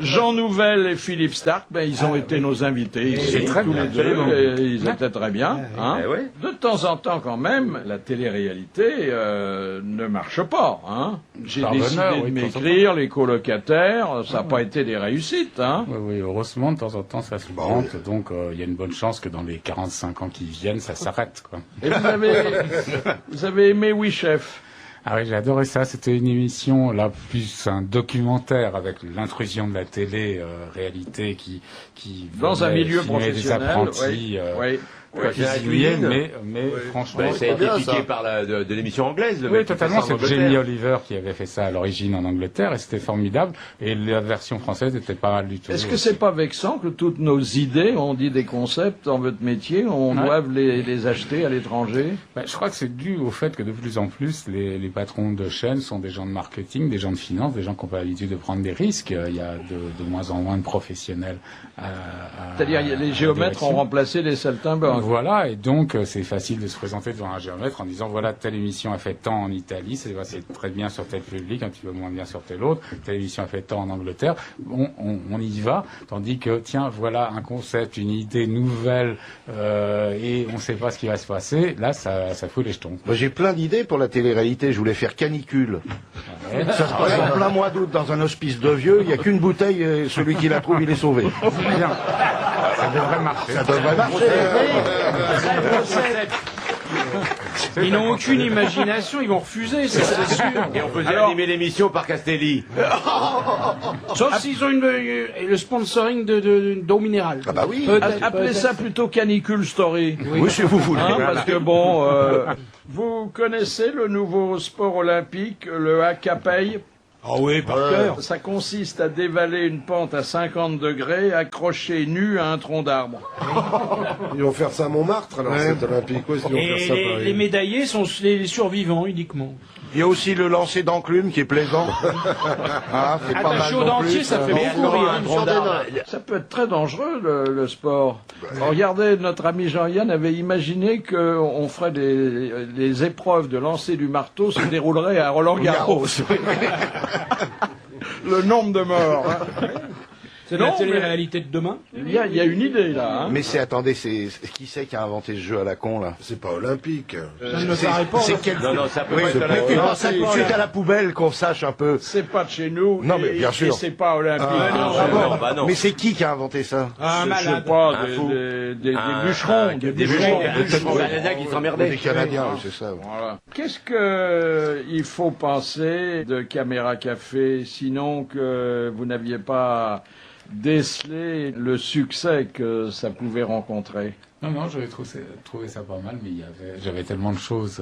Jean Nouvel et Philippe Stark, ben ils ont été nos invités ici, C'est très tous bien, les deux, absolument. et ils étaient très bien. Hein. Eh oui. De temps en temps, quand même, la télé-réalité ne marche pas. Hein. J'ai Par décidé bonheur, de oui, de temps en m'écrire, les colocataires, ça n'a pas été des réussites. Hein. Oui, oui, heureusement, de temps en temps, ça se plante. Donc, il y a une bonne chance que dans les 45 ans qui viennent, ça s'arrête, quoi. Et vous avez aimé Oui Chef. Ah oui, j'ai adoré ça. C'était une émission, là, plus un documentaire avec l'intrusion de la télé, réalité qui Dans un venait milieu filmer professionnel. des apprentis, Oui. cuisiniers, mais franchement, Ben, ça a été bien, piqué ça. par de l'émission anglaise. Le oui, mec qui fait totalement. ça en C'est Angleterre. Jamie Oliver qui avait fait ça à l'origine en Angleterre et c'était formidable. Et la version française était pas mal du tout. Est-ce que c'est pas vexant que toutes nos idées, on dit des concepts dans votre métier, on Ouais. doive les acheter à l'étranger? Je crois que c'est dû au fait que de plus en plus, les patrons de chaînes sont des gens de marketing, des gens de finance, des gens qui n'ont pas l'habitude de prendre des risques. Il y a de moins en moins de professionnels. C'est-à-dire, les géomètres ont remplacé les saltimbanques. voilà, et donc c'est facile de se présenter devant un géomètre en disant voilà, telle émission a fait tant en Italie, c'est très bien sur tel public, un petit peu moins bien sur tel autre, telle émission a fait tant en Angleterre, on y va, tandis que tiens, voilà un concept, une idée nouvelle, et on ne sait pas ce qui va se passer, là ça fout les jetons. Moi, j'ai plein d'idées pour la télé-réalité, je voulais faire Canicule. Ouais. Ça se passe en plein mois d'août dans un hospice de vieux, il n'y a qu'une bouteille, et celui qui la trouve, il est sauvé. Bien. Ça devrait marcher. Ça devrait marcher. Ils n'ont aucune imagination, ils vont refuser, c'est sûr. Et on peut animer l'émission par Castelli. Sauf s'ils ont le sponsoring d'eau minérale. Ah bah oui. Appelez ça plutôt Canicule Story. Oui, si vous voulez. Hein, parce que bon, vous connaissez le nouveau sport olympique, le haka-pei? Ah oui, par cœur. Ça consiste à dévaler une pente à 50 degrés, accroché nu à un tronc d'arbre. Ils vont faire ça à Montmartre, alors c'est olympique aussi. Ils vont faire ça à Et Paris. les médaillés sont les survivants uniquement. Il y a aussi le lancer d'enclume qui est plaisant. Ah, c'est pas mal Attaché au non plus, dentier, ça fait Mais beaucoup alors, rire. un tronc d'arbre. Ça peut être très dangereux, le sport. Alors, regardez, notre ami Jean-Yann avait imaginé qu'on ferait les épreuves de lancer du marteau se dérouleraient à Roland-Garros. Le nombre de morts. Hein. C'est la Non, télé-réalité de demain. Il y a une idée, là. Hein. Mais attendez, qui c'est qui a inventé ce jeu à la con, là? C'est pas olympique. Ça ne me paraît pas. C'est quel... Non, ça peut Oui, pas être mais tu la penses ça tout de suite à la poubelle, qu'on sache un peu. C'est pas de chez nous. Non, mais bien sûr. Et c'est pas olympique. non, bah non. Mais c'est qui a inventé ça? Un Je sais malade. pas, Un fou. des bûcherons. Des Des bûcherons. Canadiens qui s'emmerdaient. Des Canadiens, oui, c'est ça. Voilà. Qu'est-ce que il faut penser de Caméra Café, sinon que vous n'aviez pas décelé le succès que ça pouvait rencontrer? Non, j'avais trouvé ça pas mal, mais j'avais tellement de choses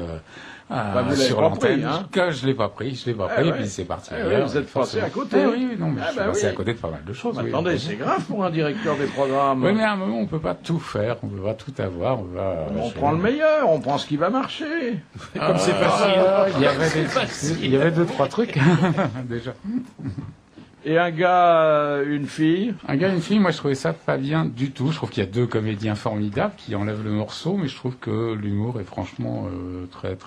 vous l'avez sur pas l'antenne pris, hein. que je l'ai pas pris, et ouais. puis c'est parti Ouais, ailleurs. vous êtes passé forcément. à côté. Oui, non, mais je suis passé à côté de pas mal de choses. Mais oui. attendez, c'est grave pour un directeur des programmes. Oui, mais à un moment, on peut pas tout faire, on peut pas tout avoir. On prend le meilleur, on prend ce qui va marcher. Comme c'est facile. Il y avait deux, trois trucs, déjà. Et un gars, une fille. Un gars et une fille, moi je trouvais ça pas bien du tout. Je trouve qu'il y a deux comédiens formidables qui enlèvent le morceau, mais je trouve que l'humour est franchement très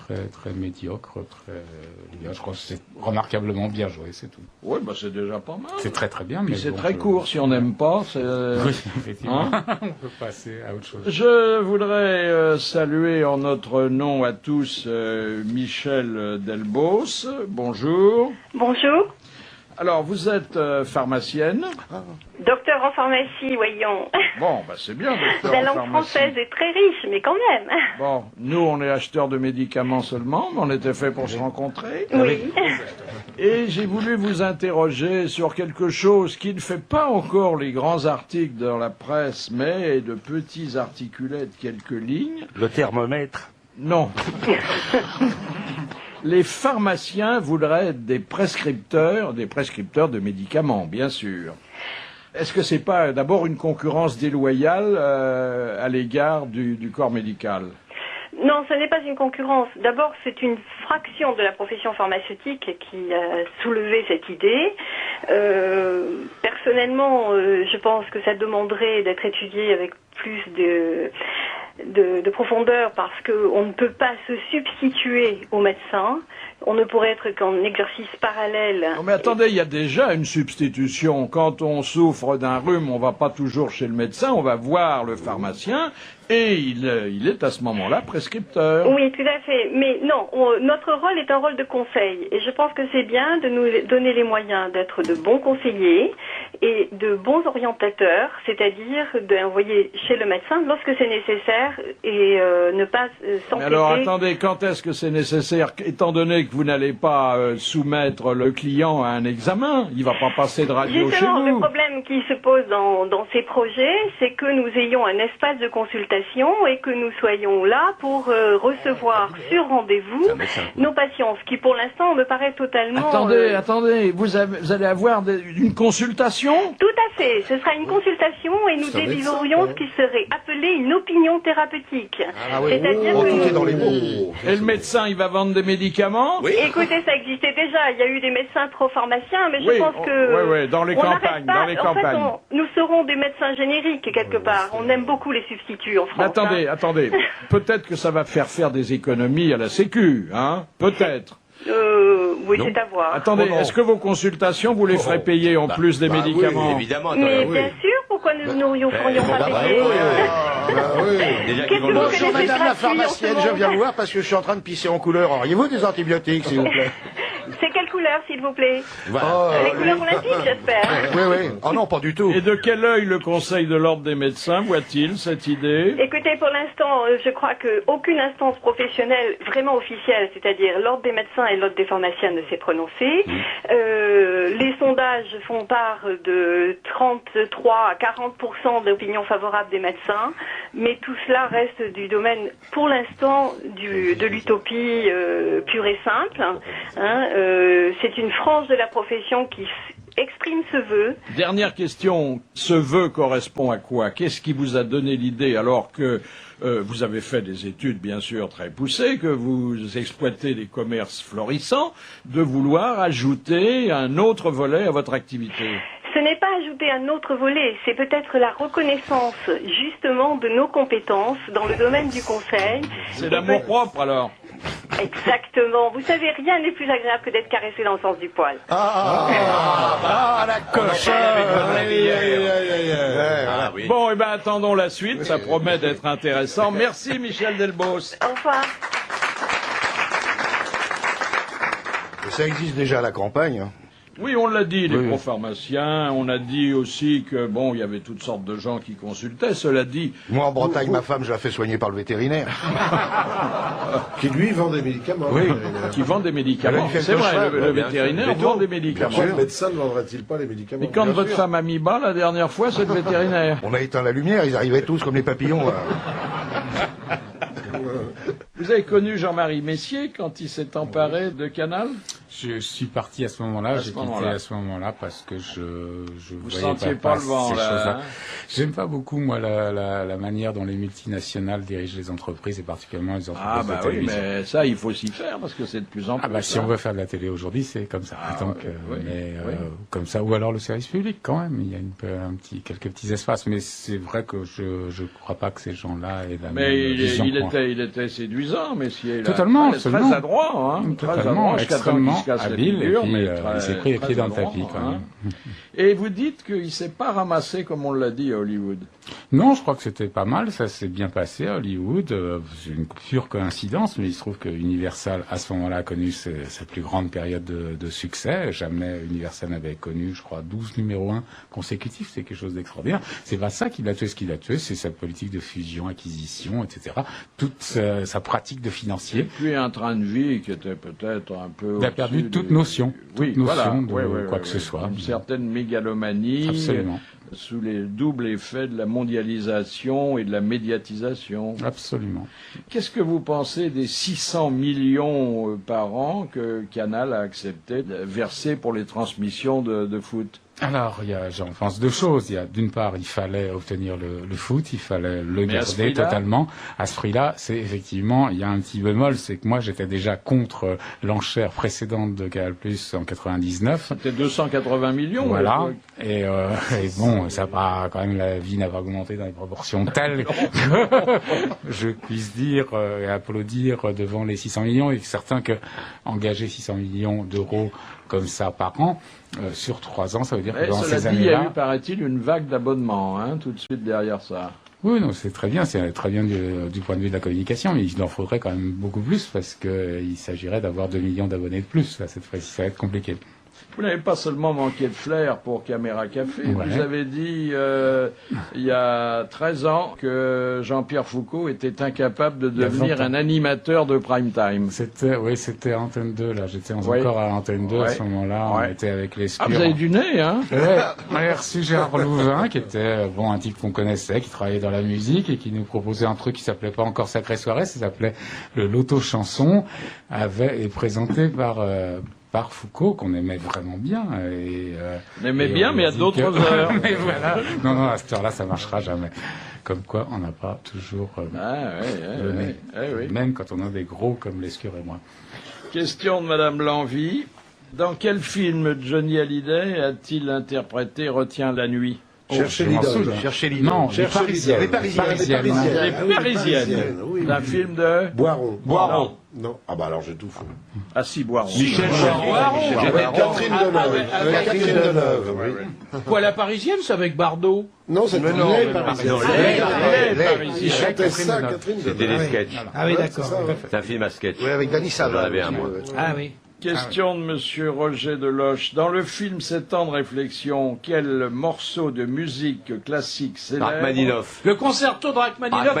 médiocre. Je crois que c'est remarquablement bien joué, c'est tout. Oui, bah c'est déjà pas mal. C'est très bien, Puis mais c'est bon, très court, si on n'aime pas, c'est... Oui, effectivement. Hein On peut passer à autre chose. Je voudrais saluer en notre nom à tous Michel Delbos. Bonjour. Bonjour. Alors, vous êtes pharmacienne. Docteur en pharmacie, voyons. Bon, bah c'est bien, docteur La en langue pharmacie. française est très riche, mais quand même. Bon, nous, on est acheteurs de médicaments seulement, mais on était fait pour se rencontrer. Oui. Et j'ai voulu vous interroger sur quelque chose qui ne fait pas encore les grands articles dans la presse, mais de petits articulets de quelques lignes. Le thermomètre. Non. Les pharmaciens voudraient être des prescripteurs de médicaments, bien sûr. Est-ce que c'est pas d'abord une concurrence déloyale à l'égard du corps médical? Non, ce n'est pas une concurrence. D'abord, c'est une fraction de la profession pharmaceutique qui a soulevé cette idée. Personnellement, je pense que ça demanderait d'être étudié avec plus de profondeur parce qu'on ne peut pas se substituer aux médecins. On ne pourrait être qu'en exercice parallèle. Non mais attendez, il y a déjà une substitution. Quand on souffre d'un rhume, on va pas toujours chez le médecin, on va voir le pharmacien et il est à ce moment-là prescripteur. Oui, tout à fait. Mais non, notre rôle est un rôle de conseil. Et je pense que c'est bien de nous donner les moyens d'être de bons conseillers et de bons orientateurs, c'est-à-dire d'envoyer chez le médecin lorsque c'est nécessaire et ne pas s'entêter. Mais alors attendez, quand est-ce que c'est nécessaire, étant donné que vous n'allez pas soumettre le client à un examen, il va pas passer de radio Justement, chez vous. le problème qui se pose dans ces projets, c'est que nous ayons un espace de consultation et que nous soyons là pour recevoir sur rendez-vous nos patients, ce qui pour l'instant me paraît totalement... Attendez, vous allez avoir une consultation consultation? Tout à fait. Ce sera une consultation et nous délivrerions ce qui serait appelé une opinion thérapeutique. C'est-à-dire que tout est dans les mots. Et le médecin, il va vendre des médicaments? Oui. Écoutez, ça existait déjà. Il y a eu des médecins pro-pharmaciens, mais je pense que... Oui, dans les campagnes. En fait, nous serons des médecins génériques, quelque part. On aime beaucoup les substituts en France. Attendez. Peut-être que ça va faire des économies à la Sécu, hein? Peut-être. Oui, c'est à voir. Attendez, est-ce que vos consultations, vous les ferez payer en plus des médicaments? Oui, évidemment. Mais bien sûr, pourquoi nous n'aurions pas payé? Bonjour madame la pharmacienne, je viens vous voir parce que je suis en train de pisser en couleur. Auriez-vous des antibiotiques, s'il vous plaît? C'est quelle couleur, s'il vous plaît? Les couleurs olympiques, j'espère. Oui. Oh non, pas du tout. Et de quel œil le Conseil de l'Ordre des médecins voit-il cette idée? Écoutez, pour l'instant, je crois qu'aucune instance professionnelle vraiment officielle, c'est-à-dire l'Ordre des médecins et l'Ordre des pharmaciens, ne s'est prononcée. Les sondages font part de 33 à 40% d'opinions favorables des médecins, mais tout cela reste du domaine, pour l'instant, de l'utopie pure et simple. C'est une frange de la profession qui exprime ce vœu. Dernière question, ce vœu correspond à quoi? Qu'est-ce qui vous a donné l'idée, alors que vous avez fait des études bien sûr très poussées, que vous exploitez des commerces florissants, de vouloir ajouter un autre volet à votre activité? Ce n'est pas ajouter un autre volet, c'est peut-être la reconnaissance justement de nos compétences dans le domaine du conseil. C'est l'amour-propre alors? Exactement. Vous savez, rien n'est plus agréable que d'être caressé dans le sens du poil. La cochonne. Bon, et ben attendons la suite, ça promet d'être intéressant. Merci Michel Delbos. Au revoir. Ça existe déjà à la campagne. Hein. Oui, on l'a dit, les pro-pharmaciens, on a dit aussi que, bon, il y avait toutes sortes de gens qui consultaient, cela dit... Moi, en Bretagne, ma femme, je la fais soigner par le vétérinaire. Qui, lui, vend des médicaments. Oui, qui vend des médicaments. C'est vrai, le vétérinaire vend des médicaments. Le médecin ne vendrait-il pas les médicaments? Mais quand votre femme a mis bas, la dernière fois, c'est le vétérinaire. On a éteint la lumière, ils arrivaient tous comme les papillons. Vous avez connu Jean-Marie Messier quand il s'est emparé de Canal? Je suis parti à ce moment-là, j'ai quitté à ce moment-là parce que je vous voyais sentiez pas le vent ces là. choses-là. J'aime pas beaucoup moi la manière dont les multinationales dirigent les entreprises et particulièrement les entreprises de télévision. Oui, mais ça il faut s'y faire parce que c'est de plus en plus. Si on veut faire de la télé aujourd'hui, c'est comme ça. Comme ça, ou alors le service public quand même. Il y a quelques petits espaces, mais c'est vrai que je crois pas que ces gens-là aient la même vision. Il était séduisant, Messier. Totalement, très adroit, hein. Totalement, extrêmement habile, et puis il s'est pris les pieds dans le tapis quand même. Et vous dites qu'il s'est pas ramassé comme on l'a dit à Hollywood? Non, je crois que c'était pas mal, ça s'est bien passé à Hollywood. C'est une pure coïncidence, mais il se trouve que Universal, à ce moment-là, a connu sa plus grande période de succès. Jamais Universal n'avait connu, je crois, 12 numéros 1 consécutifs. C'est quelque chose d'extraordinaire. C'est pas ça qui l'a tué. Ce qui l'a tué, c'est sa politique de fusion, acquisition, etc. Toute sa pratique de financier. Et puis un train de vie qui était peut-être un peu... Il a perdu toute notion de quoi que ce soit. Une certaine mégalomanie. Absolument. Sous les doubles effets de la mondialisation et de la médiatisation. Absolument. Qu'est-ce que vous pensez des 600 millions par an que Canal a accepté de verser pour les transmissions de foot? Alors, j'en pense deux choses. D'une part, il fallait obtenir le foot, il fallait le garder totalement. À ce prix-là, c'est effectivement, il y a un petit bémol, c'est que moi, j'étais déjà contre l'enchère précédente de Canal+ en 99. C'était 280 millions. Voilà. Et bon, ça pas, quand même, la vie n'a pas augmenté dans des proportions telles que je puisse dire et applaudir devant les 600 millions. Et certain que engager 600 millions d'euros comme ça par an, sur 3 ans, ça veut dire que dans ces années-là... Il y a eu, paraît-il, une vague d'abonnements, tout de suite derrière ça. Oui, non, c'est très bien du point de vue de la communication, mais il en faudrait quand même beaucoup plus, parce qu'il s'agirait d'avoir 2 millions d'abonnés de plus, là, cette fois-ci, ça va être compliqué. Vous n'avez pas seulement manqué de flair pour Caméra Café, vous avez dit il y a 13 ans que Jean-Pierre Foucault était incapable de devenir un animateur de prime time. C'était à Antenne 2, là, j'étais encore à Antenne 2 à ce moment-là, on était avec les Ah, vous avez du nez, hein? On a reçu Gérard Louvain, qui était un type qu'on connaissait, qui travaillait dans la musique et qui nous proposait un truc qui s'appelait pas encore Sacrée Soirée, ça s'appelait le Loto Chanson, et présenté par par Foucault, qu'on aimait vraiment bien. On aimait bien, mais à d'autres heures. Mais voilà. Non, à cette heure-là, ça marchera jamais. Comme quoi, on n'a pas toujours le nez. Oui. Même quand on a des gros comme Lescure et moi. Question de Madame Lanvie. Dans quel film Johnny Hallyday a-t-il interprété Retiens la nuit? Cherchez l'idole. Cherchez l'idole. Non, Les Parisiennes. Les Parisiennes. Oui. Un film de Boiron. Non. Ah bah alors j'ai tout faux. Ah si, Boiron. Michel Boiron. Avec Catherine Deneuve. Avec Catherine Deneuve, oui. Quoi, la parisienne, c'est avec Bardot? Non, c'est les Parisiennes. Les Il chantait ça, Catherine Deneuve. C'était des sketchs. Ah oui, d'accord. C'est un film à sketch. Oui, avec Dany J'en Savard. avais un, moi. Ah oui. Question de Monsieur Roger Deloche. Dans le film 7 ans de réflexion, quel morceau de musique classique célèbre? Rachmaninoff. Le concerto de Rachmaninoff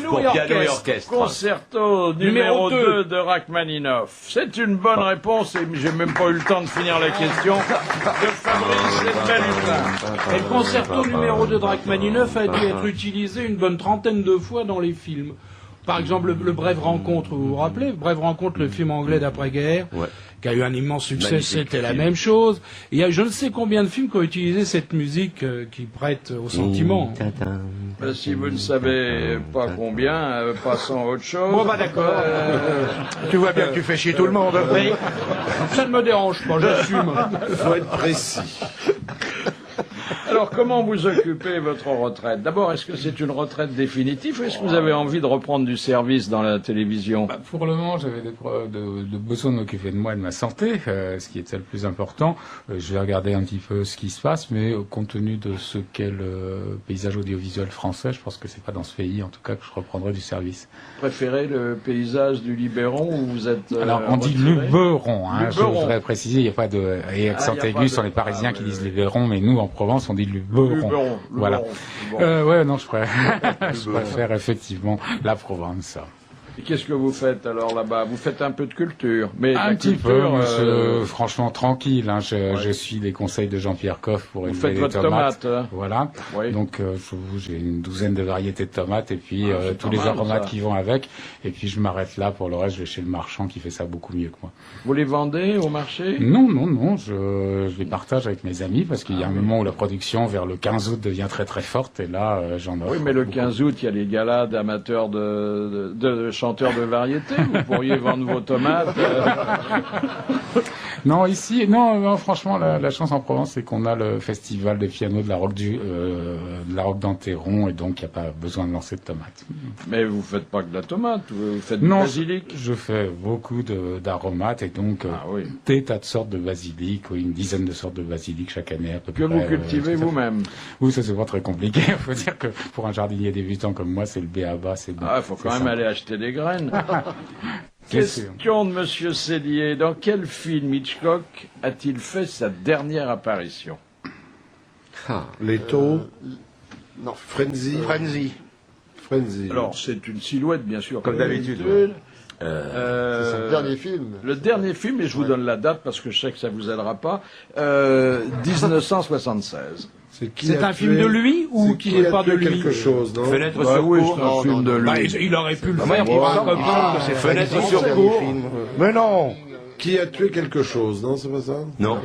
pour piano et orchestre. Concerto numéro 2 de Rachmaninoff. C'est une bonne réponse et j'ai même pas eu le temps de finir la question de Fabrice Belhutin. Et le concerto numéro 2 de Rachmaninoff a dû être utilisé une bonne trentaine de fois dans les films. Par exemple, le Brève Rencontre, vous vous rappelez? Brève Rencontre, le film anglais d'après-guerre, qui a eu un immense succès, Magnifique c'était la film. même chose. Il y a je ne sais combien de films qui ont utilisé cette musique qui prête au sentiment. Si vous ne savez pas combien, passons à autre chose. Bon, bah d'accord. Tu vois bien que tu fais chier tout le monde. Oui. Ça ne me dérange pas, j'assume. Il faut être précis. Alors, comment vous occupez votre retraite? D'abord, est-ce que c'est une retraite définitive ou est-ce que vous avez envie de reprendre du service dans la télévision? Pour le moment, j'avais de besoin de m'occuper de moi et de ma santé, ce qui était le plus important. Je vais regarder un petit peu ce qui se passe, mais compte tenu de ce qu'est le paysage audiovisuel français, je pense que c'est pas dans ce pays, en tout cas, que je reprendrai du service. Préférez le paysage du Luberon ou vous êtes Alors, on dit retiré? Luberon, hein, je Luberon. voudrais préciser, il n'y a pas de et accent il y a aigu pas sur de- les Parisiens qui oui, disent oui. Luberon, mais nous, en Provence, on dit Luberon. Luberon. Voilà. Luberon. Ouais, non, je préfère effectivement la Provence. Et qu'est-ce que vous faites alors là-bas? Vous faites un peu de culture, mais de Un la petit peu, culture, monsieur, franchement tranquille. Hein, je suis les conseils de Jean-Pierre Coff pour Vous élever faites les votre tomates. tomate, hein. Voilà. Oui. Donc j'ai une douzaine de variétés de tomates et puis c'est tous pas les mal, aromates ça. qui vont avec. Et puis je m'arrête là. Pour le reste, je vais chez le marchand qui fait ça beaucoup mieux que moi. Vous les vendez au marché? Non, je les partage avec mes amis parce qu'il y a un moment où la production vers le 15 août devient très très forte et là j'en offre. Oui, mais le beaucoup. 15 août, il y a les galas d'amateurs de chanteurs de variété. Vous pourriez vendre vos tomates. Non, ici, non, franchement, la chance en Provence, c'est qu'on a le festival des pianos de la Roque d'Anteron, et donc il n'y a pas besoin de lancer de tomates. Mais vous faites pas que de la tomate, vous faites du Non, basilic. je fais beaucoup d'aromates, et donc des tas de sortes de basilic, une dizaine de sortes de basilic chaque année à peu Que près. vous cultivez tout à fait. vous-même. Oui, ça c'est pas très compliqué. Il faut dire que pour un jardinier débutant comme moi, c'est le b.a.-ba, c'est bon. Ah, il faut quand C'est même simple. aller acheter des graines. Bien sûr. Question de Monsieur Cellier. Dans quel film Hitchcock a-t-il fait sa dernière apparition? Leto. Non. Frenzy. Frenzy. Alors, c'est une silhouette, bien sûr. Comme d'habitude. C'est son dernier film. Le dernier film, et je vous donne la date parce que je sais que ça vous aidera pas, 1976. C'est un film de lui ou qui n'est pas de lui? Quelque chose, non? Fenêtre Bah sur oui, cour. c'est un film de lui. Bah, il aurait pu le Ah, faire pour un copain. que c'est Fenêtre Fenêtre sur sur cour. Mais non. Qui a tué quelque chose, non? C'est pas ça? Non.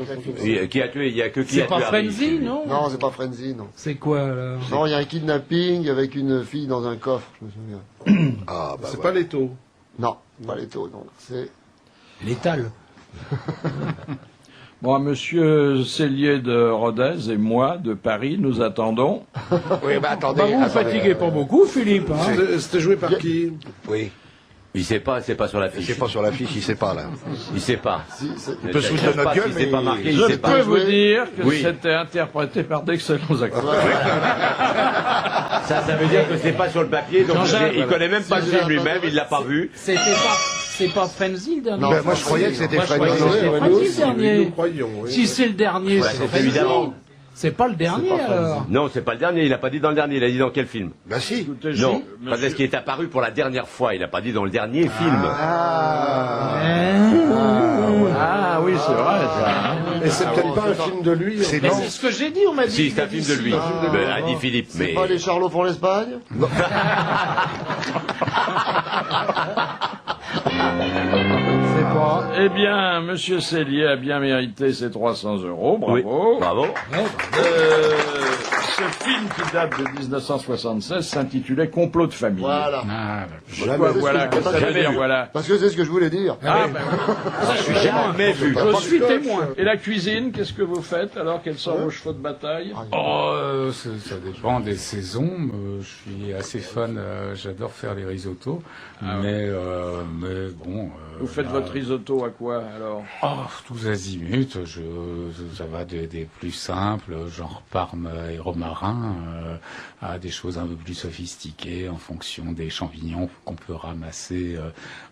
Qui a tué? Il y a que qui C'est a pas tué Harry. Frenzy, non? Non, c'est pas Frenzy, non. C'est quoi alors? Non, il y a un kidnapping avec une fille dans un coffre, je me souviens. Ah, bah c'est pas Leto. Non, pas les taux, non. C'est L'étal. Bon, Monsieur Cellier de Rodez et moi de Paris, nous attendons. Oui, bah attendez. Bah, vous ne fatiguez pas beaucoup, Philippe. Hein? C'était joué par qui? Oui. Il sait pas, c'est pas sur l'affiche. C'est pas sur l'affiche, il sait pas là. Il sait pas. Il peut se foutre de notre gueule, Il sait pas mais marqué, il Je sait pas. peux vous dire que Oui. c'était interprété par d'excellents acteurs. Ça veut dire que c'est pas sur le papier, donc Jean-Jacques, il connaît même pas le film lui-même, il l'a pas vu. C'est pas Frenzy le dernier? Non, Ben, moi je croyais que c'était Moi, je Frenzy. croyais que c'était Frenzy le dernier. Nous croyons, oui. Si c'est le dernier, Ouais, c'est c'est Frenzy. évidemment. C'est pas le dernier alors. Non, c'est pas le dernier, il a pas dit dans le dernier, il a dit dans quel film? Bah si. Écoutez, Non, je- parce qu'il est apparu pour la dernière fois, il a pas dit dans le dernier film. Ah oui, c'est vrai. Ça. Et c'est peut-être pas un film de lui. C'est Mais non. c'est ce que j'ai dit, on m'a dit. Si, c'est un film de lui. Ben, a dit Philippe, c'est mais... pas les Charlots font l'Espagne. C'est pas Laurent. Eh bien, Monsieur Cellier a bien mérité ses 300 €. Bravo. Oui, bravo. Ce film qui date de 1976 s'intitulait Complot de famille. Voilà. Voilà, qu'est-ce que ça veut dire, voilà. Parce que c'est ce que je voulais dire. Ah, ben oui. Je suis jamais vu. Je suis témoin. Et la cuisine, qu'est-ce que vous faites alors qu'elle sort vos chevaux de bataille? Ça dépend des saisons. Je suis assez fan. J'adore faire les risottos. Mais bon. Vous faites votre risotto à quoi alors? Tous azimuts. Ça va des plus simples, genre parme et romarin, à des choses un peu plus sophistiquées en fonction des champignons qu'on peut ramasser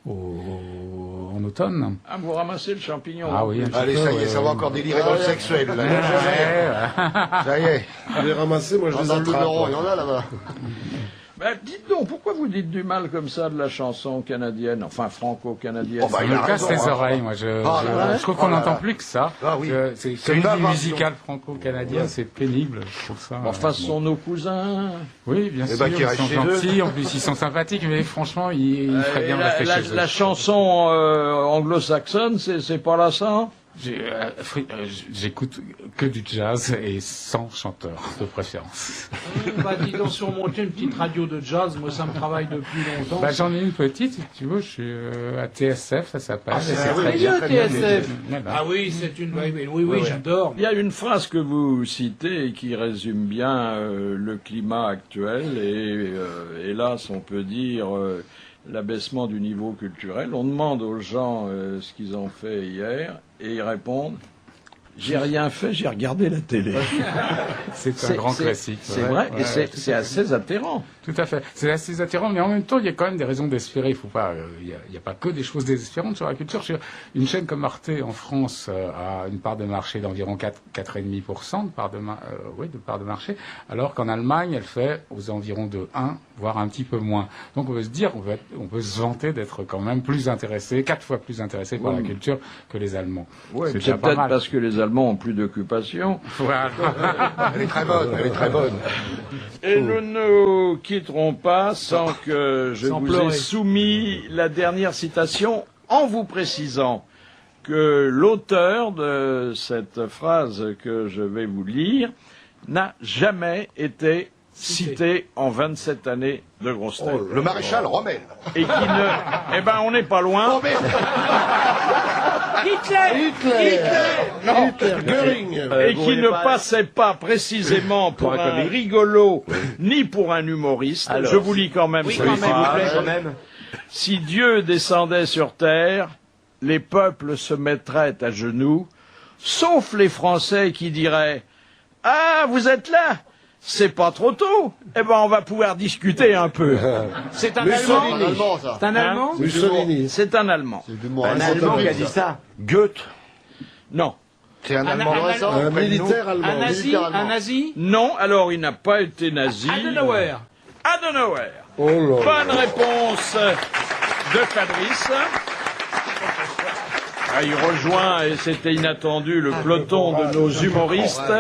en automne. Ah, vous ramassez le champignon? Ah oui. Allez, ça y est, ça va encore délirer dans le sexuel. Là. Ça y est. Les ramasser, moi je les Dans le attrape. Luberon, il y en a là-bas. Ben, dites donc, pourquoi vous dites du mal comme ça de la chanson canadienne, enfin franco-canadienne? Ça me casse les oreilles, moi. Je trouve qu'on n'entend plus que ça. Ah oui. C'est C'est une une invention. musicale franco-canadienne, c'est pénible, je trouve ça. Enfin, ce sont nos cousins. Oui, bien sûr, qui ils restent sont chez eux. gentils, en plus ils sont sympathiques, mais franchement, ils feraient bien de rester chez eux. La chanson anglo-saxonne, c'est pas là ça? J'écoute que du jazz et sans chanteur, de préférence. Dis donc, si on montait une petite radio de jazz, moi ça me travaille depuis longtemps. J'en ai une petite, si tu veux, je suis à TSF, ça s'appelle. et c'est Très très bien, bien. TSF. Voilà. Ah oui, c'est une... Oui, j'adore. Il y a une phrase que vous citez et qui résume bien le climat actuel et hélas, on peut dire l'abaissement du niveau culturel. On demande aux gens ce qu'ils ont fait hier et ils répondent « J'ai rien fait, j'ai regardé la télé ». C'est un grand classique. C'est vrai, et c'est assez atterrant. Tout à fait. C'est assez attirant, mais en même temps, il y a quand même des raisons d'espérer. Il faut pas, il y a pas que des choses désespérantes sur la culture. Une chaîne comme Arte en France a une part de marché d'environ 4,5% de part de marché, alors qu'en Allemagne, elle fait aux environs de 1, voire un petit peu moins. Donc on peut se dire, on peut se vanter d'être quand même plus intéressé, 4 fois plus intéressé par la culture que les Allemands. Ouais, c'est peut-être parce que les Allemands ont plus d'occupation. Voilà. Elle est très bonne, elle est très bonne. Et nous ne quitterons pas sans que je vous ai soumis la dernière citation en vous précisant que l'auteur de cette phrase que je vais vous lire n'a jamais été cité en 27 années de grosses têtes. Le maréchal Rommel. Et qui ne... Eh ben, on n'est pas loin. Hitler. Non. Göring. Et qui ne passait pas précisément pour un rigolo ni pour un humoriste. Alors, je vous lis quand même. Oui, s'il vous plaît, quand même. Si Dieu descendait sur terre, les peuples se mettraient à genoux, sauf les Français qui diraient « Ah, vous êtes là ? C'est pas trop tôt. Eh ben, on va pouvoir discuter un peu. » C'est un Allemand. Ça. C'est un Allemand? Mussolini. C'est un Allemand. C'est de l'humour. Un Allemand qui a dit ça. Goethe. Non. C'est un Allemand récent. Un militaire allemand. Un nazi? Un nazi? Non, alors il n'a pas été nazi. Adenauer. Adenauer. Oh là. Bonne réponse de Fabrice. Ah, il rejoint, et c'était inattendu, le peloton de nos humoristes.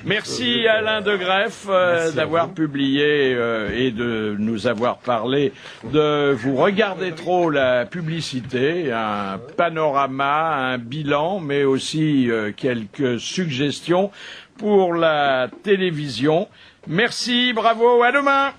Merci Alain de Greff d'avoir publié et de nous avoir parlé de Vous regardez trop la publicité, un panorama, un bilan, mais aussi quelques suggestions pour la télévision. Merci, bravo, à demain.